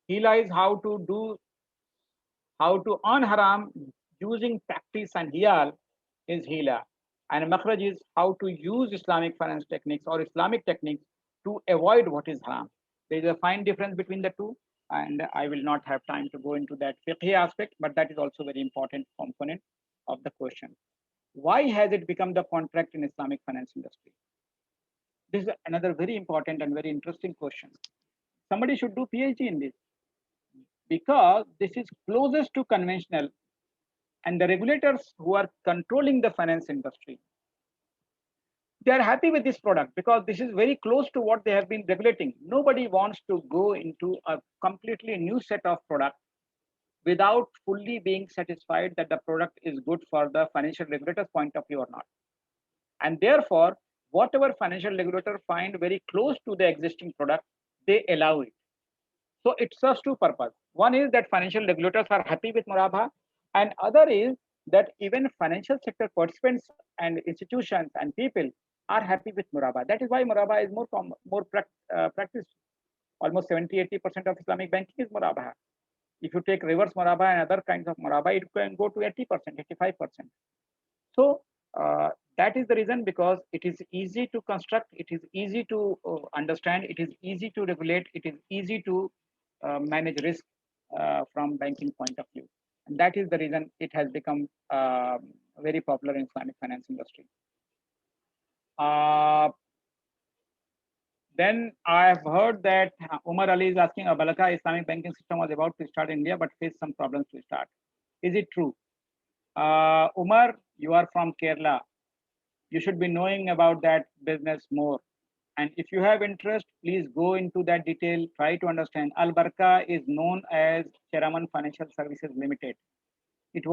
S2: Hila is how to earn haram using practice, and hiyal is hila. And makhraj is how to use Islamic finance techniques or Islamic techniques to avoid what is haram. There is a fine difference between the two, and I will not have time to go into that fiqh aspect, but that is also very important component of the question. Why has it become the contract in Islamic finance industry? This is another very important and very interesting question. Somebody should do PhD in this, because this is closest to conventional, and the regulators who are controlling the finance industry, they are happy with this product because this is very close to what they have been regulating. Nobody wants to go into a completely new set of product without fully being satisfied that the product is good for the financial regulator's point of view or not. And therefore, whatever financial regulator find very close to the existing product, they allow it. So it serves two purposes. One is that financial regulators are happy with Murabha, and other is that even financial sector participants and institutions and people are happy with Murabha. That is why Murabha is more practiced. Almost 70-80% of Islamic banking is Murabha. If you take reverse Murabha and other kinds of Murabha, it can go to 80%, 85%. So that is the reason, because it is easy to construct, it is easy to understand, it is easy to regulate, it is easy to manage risk from banking point of view. And that is the reason it has become very popular in Islamic finance industry. Then I have heard that Umar Ali is asking, Balaka Islamic banking system was about to start in India, but faced some problems to start. Is it true? Umar, you are from Kerala. You should be knowing about that business more. And if you have interest, please go into that detail, try to understand. Al Barka is known as Cheraman Financial Services Limited. It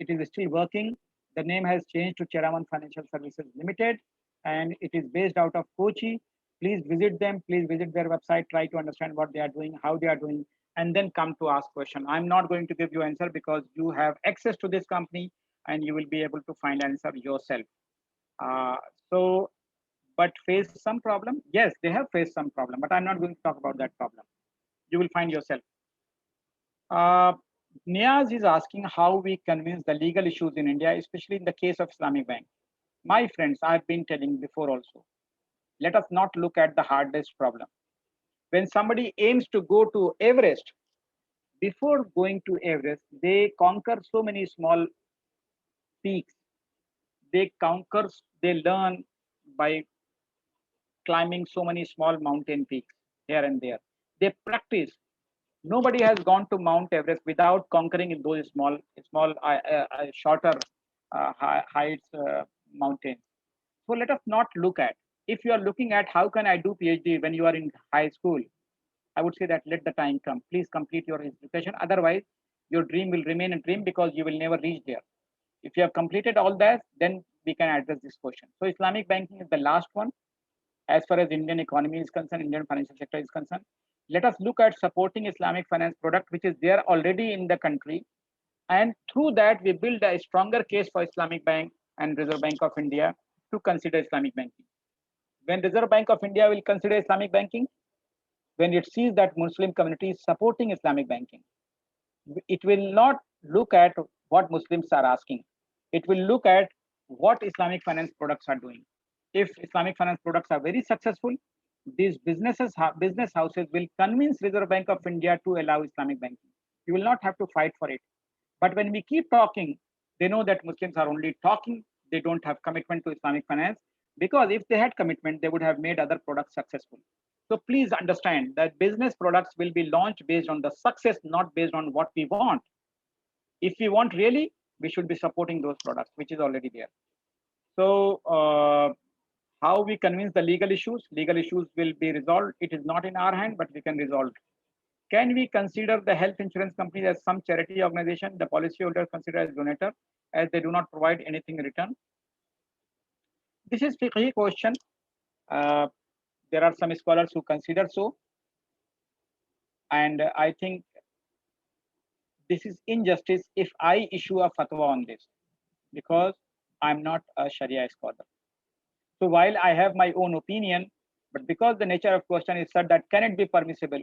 S2: is still working. The name has changed to Cheraman Financial Services Limited, and it is based out of Kochi. Please visit them, please visit their website, try to understand what they are doing, how they are doing, and then come to ask question. I'm not going to give you answer because you have access to this company and you will be able to find answer yourself. Uh, so, but face some problem? Yes, they have faced some problem, but I'm not going to talk about that problem. You will find yourself. Uh, Niaz is asking how we convince the legal issues in India, especially in the case of Islamic Bank. My friends, I've been telling before also, let us not look at the hardest problem. When somebody aims to go to Everest, before going to Everest, they conquer so many small peaks. They learn by climbing so many small mountain peaks here and there. They practice. Nobody has gone to Mount Everest without conquering those shorter heights mountains. So let us not look at, if you are looking at how can I do PhD when you are in high school, I would say that let the time come. Please complete your education. Otherwise, your dream will remain a dream because you will never reach there. If you have completed all that, then we can address this question. So Islamic banking is the last one. As far as Indian economy is concerned, Indian financial sector is concerned, let us look at supporting Islamic finance product, which is there already in the country. And through that, we build a stronger case for Islamic Bank and Reserve Bank of India to consider Islamic banking. When Reserve Bank of India will consider Islamic banking, when it sees that Muslim community is supporting Islamic banking, it will not look at what Muslims are asking. It will look at what Islamic finance products are doing. If Islamic finance products are very successful, these business houses will convince Reserve Bank of India to allow Islamic banking. You will not have to fight for it. But when we keep talking, they know that Muslims are only talking. They don't have commitment to Islamic finance, because if they had commitment, they would have made other products successful. So please understand that business products will be launched based on the success, not based on what we want. If we want really, we should be supporting those products, which is already there. So how we convince the legal issues? Legal issues will be resolved. It is not in our hand, but we can resolve. Can we consider the health insurance company as some charity organization the policyholder consider as donator, as they do not provide anything in return? This is fiqhi question. There are some scholars who consider so. And I think this is injustice if I issue a fatwa on this, because I'm not a Sharia scholar. So while I have my own opinion, but because the nature of question is such that can it be permissible,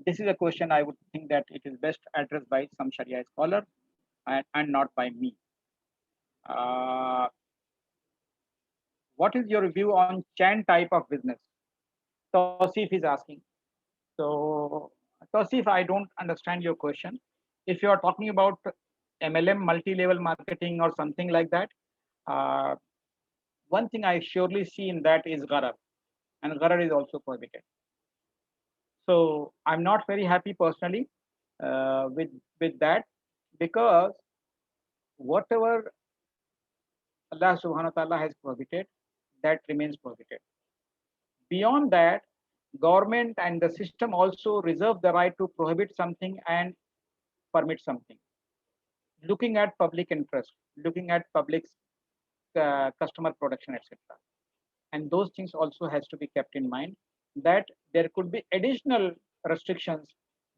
S2: this is a question I would think that it is best addressed by some Sharia scholar and not by me. What is your view on chain type of business? Tausif is asking. So Tausif, I don't understand your question. If you are talking about MLM, multi-level marketing or something like that, one thing I surely see in that is gharar, and gharar is also prohibited. So I'm not very happy personally with that, because whatever Allah subhanahu wa ta'ala has prohibited, that remains prohibited. Beyond that, government and the system also reserve the right to prohibit something and permit something. Looking at public interest, looking at public's customer protection, etc. And those things also has to be kept in mind, that there could be additional restrictions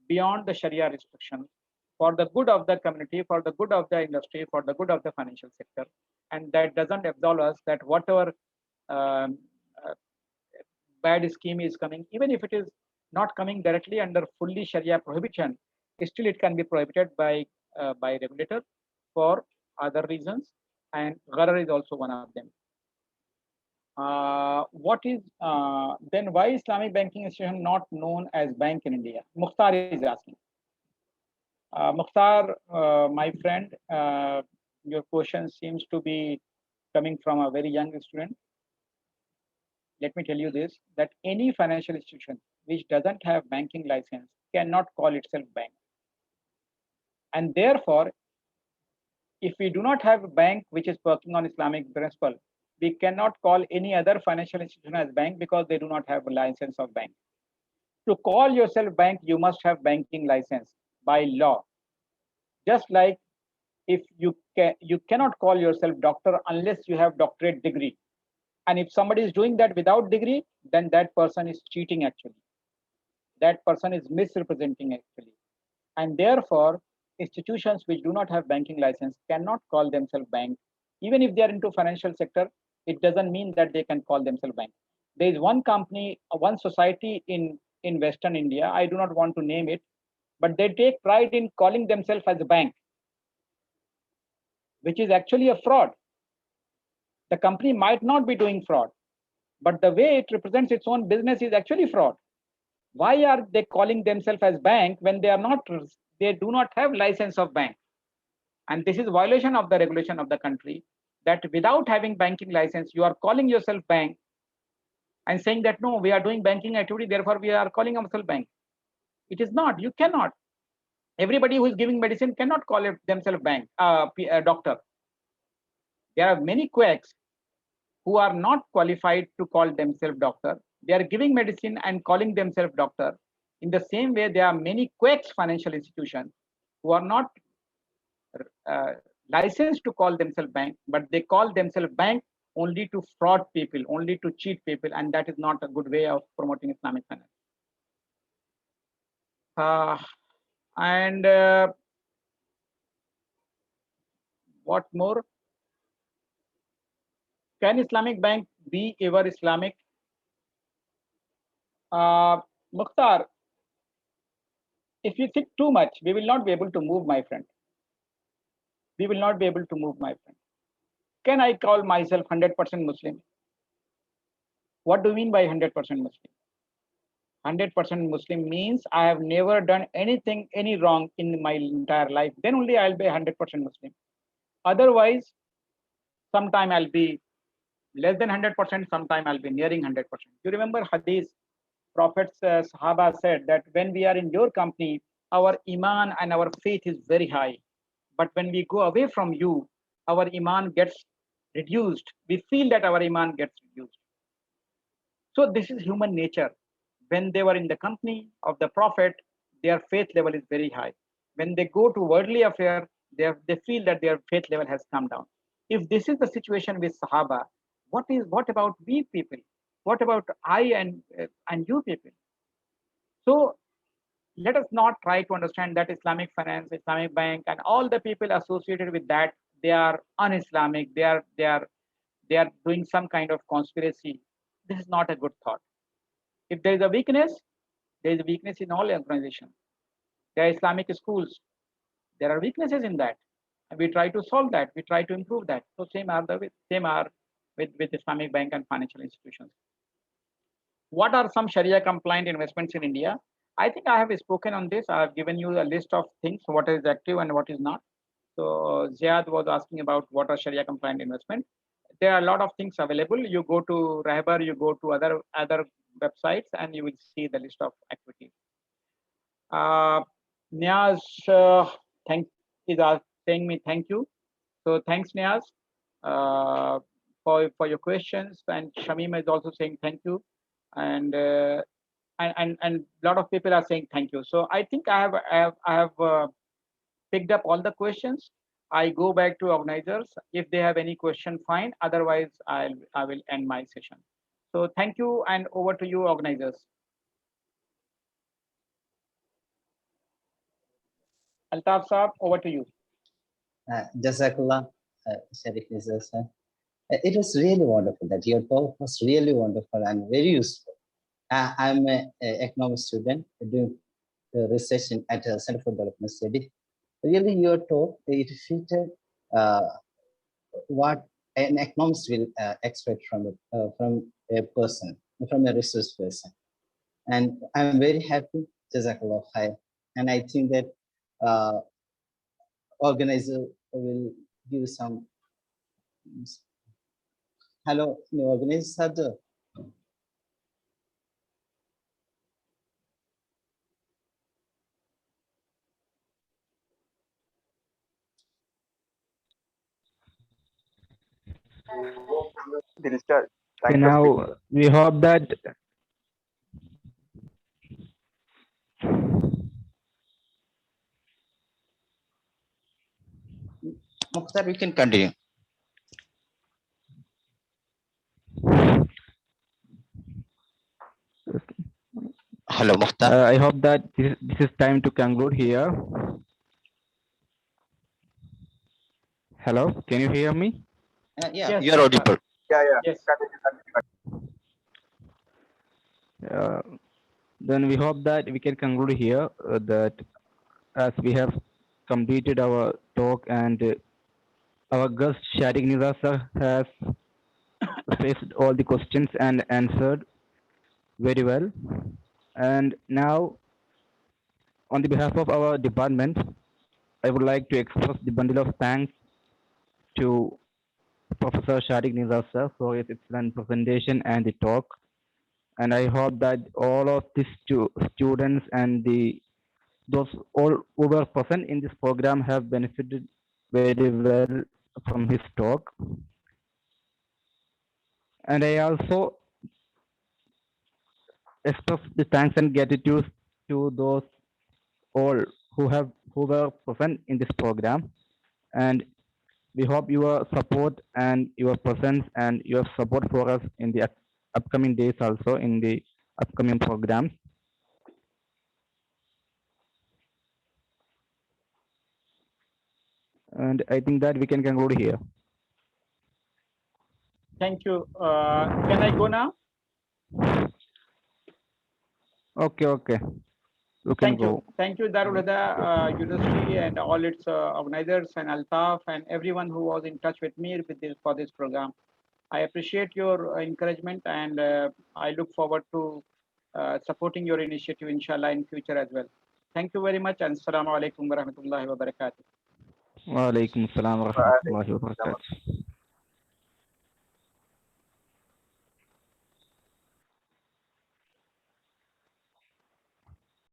S2: beyond the Sharia restrictions for the good of the community, for the good of the industry, for the good of the financial sector. And that doesn't absolve us that whatever bad scheme is coming, even if it is not coming directly under fully Sharia prohibition, still it can be prohibited by regulator for other reasons, and gharar is also one of them. What is then why Islamic banking institution not known as bank in India? Mukhtar is asking. Mukhtar, my friend, your question seems to be coming from a very young student. Let me tell you this, that any financial institution which doesn't have banking license cannot call itself bank. And therefore, if we do not have a bank which is working on Islamic principle, we cannot call any other financial institution as bank, because they do not have a license of bank. To call yourself bank, you must have banking license by law. Just like if you cannot call yourself doctor unless you have doctorate degree. And if somebody is doing that without degree, then that person is cheating actually. That person is misrepresenting actually. And therefore, institutions which do not have banking license cannot call themselves bank. Even if they are into financial sector, it doesn't mean that they can call themselves bank. There is one company, one society in Western India, I do not want to name it, but they take pride in calling themselves as a bank, which is actually a fraud. The company might not be doing fraud, but the way it represents its own business is actually fraud. Why are they calling themselves as bank when they are not? They do not have license of bank, and this is violation of the regulation of the country. That without having banking license, you are calling yourself bank and saying that no, we are doing banking activity, therefore we are calling ourselves bank. It is not. You cannot. Everybody who is giving medicine cannot call themselves bank, doctor. There are many quacks who are not qualified to call themselves doctor. They are giving medicine and calling themselves doctor. In the same way, there are many quacks financial institutions who are not uh, licensed to call themselves bank, but they call themselves bank only to fraud people, only to cheat people, and that is not a good way of promoting Islamic finance. And what more? Can Islamic Bank be ever Islamic? Mukhtar, if you think too much, we will not be able to move, my friend. We will not be able to move, my friend. Can I call myself 100% Muslim? What do you mean by 100% Muslim? 100% Muslim means I have never done anything, any wrong in my entire life. Then only I'll be 100% Muslim. Otherwise, sometime I'll be less than 100%, sometime I'll be nearing 100%. You remember Hadith, Prophet's Sahaba said that when we are in your company, our Iman and our faith is very high. But when we go away from you, our Iman gets reduced. We feel that our Iman gets reduced. So this is human nature. When they were in the company of the Prophet, their faith level is very high. When they go to worldly affair, they feel that their faith level has come down. If this is the situation with Sahaba, what about we people? What about I and you people? So let us not try to understand that Islamic finance, Islamic bank, and all the people associated with that, they are un-Islamic. They are doing some kind of conspiracy. This is not a good thought. If there is a weakness, there is a weakness in all organizations. There are Islamic schools. There are weaknesses in that. And we try to solve that. We try to improve that. So same are with Islamic bank and financial institutions. What are some Sharia compliant investments in India? I think I have spoken on this. I have given you a list of things, what is active and what is not. So Ziad was asking about what are Sharia compliant investment. There are a lot of things available. You go to Rahbar, you go to other websites, and you will see the list of activities. Niaz thank is saying me thank you. So thanks Niaz for your questions, and Shamima is also saying thank you, and a lot of people are saying thank you. So I think I have picked up all the questions. I go back to organizers. If they have any question, fine. Otherwise, I will end my session. So thank you, and over to you, organizers. Altaf Saab, over to you.
S4: Jazakallah, Sharif Nizar sir. It was really wonderful. That your talk was really wonderful and very useful. I'm an economics student doing research at Center for Development Study. Really, your talk it fitted what an economist will expect from a person, from a resource person. And I'm very happy, Jazakallah khair. And I think that organizer will give some. Hello, new organizer.
S3: Discharge.
S1: Okay,
S3: Thank you.
S1: now we hope that
S4: Mukhtar, we can continue. Hello, Mukhtar.
S1: I hope that this is time to conclude here. Hello, can you hear me?
S4: Yeah,
S2: Yes,
S4: you're audible.
S3: Yeah.
S2: Yes.
S3: Continue.
S1: Then we hope that we can conclude here that as we have completed our talk and our guest Sharik Nizar sir has faced all the questions and answered very well. And now, on the behalf of our department, I would like to express the bundle of thanks to Professor Sharik Nizar sir for his excellent presentation and the talk. And I hope that all of the students and those all who were present in this program have benefited very well from his talk. And I also express the thanks and gratitude to those all who were present in this program. And we hope your support and your presence and your support for us in the upcoming days, also in the upcoming programs. And I think that we can conclude here.
S2: Thank you. Can I go now?
S1: Okay. You can
S2: Thank
S1: go.
S2: you. Thank you, Darul Huda University and all its organizers and Altaf and everyone who was in touch with me with this, for this program. I appreciate your encouragement and I look forward to supporting your initiative, inshallah, in future as well. Thank you very much and Assalamu alaikum wa rahmatullahi wa barakatuh.
S1: Wa alaikum assalam wa rahmatullahi wa barakatuh.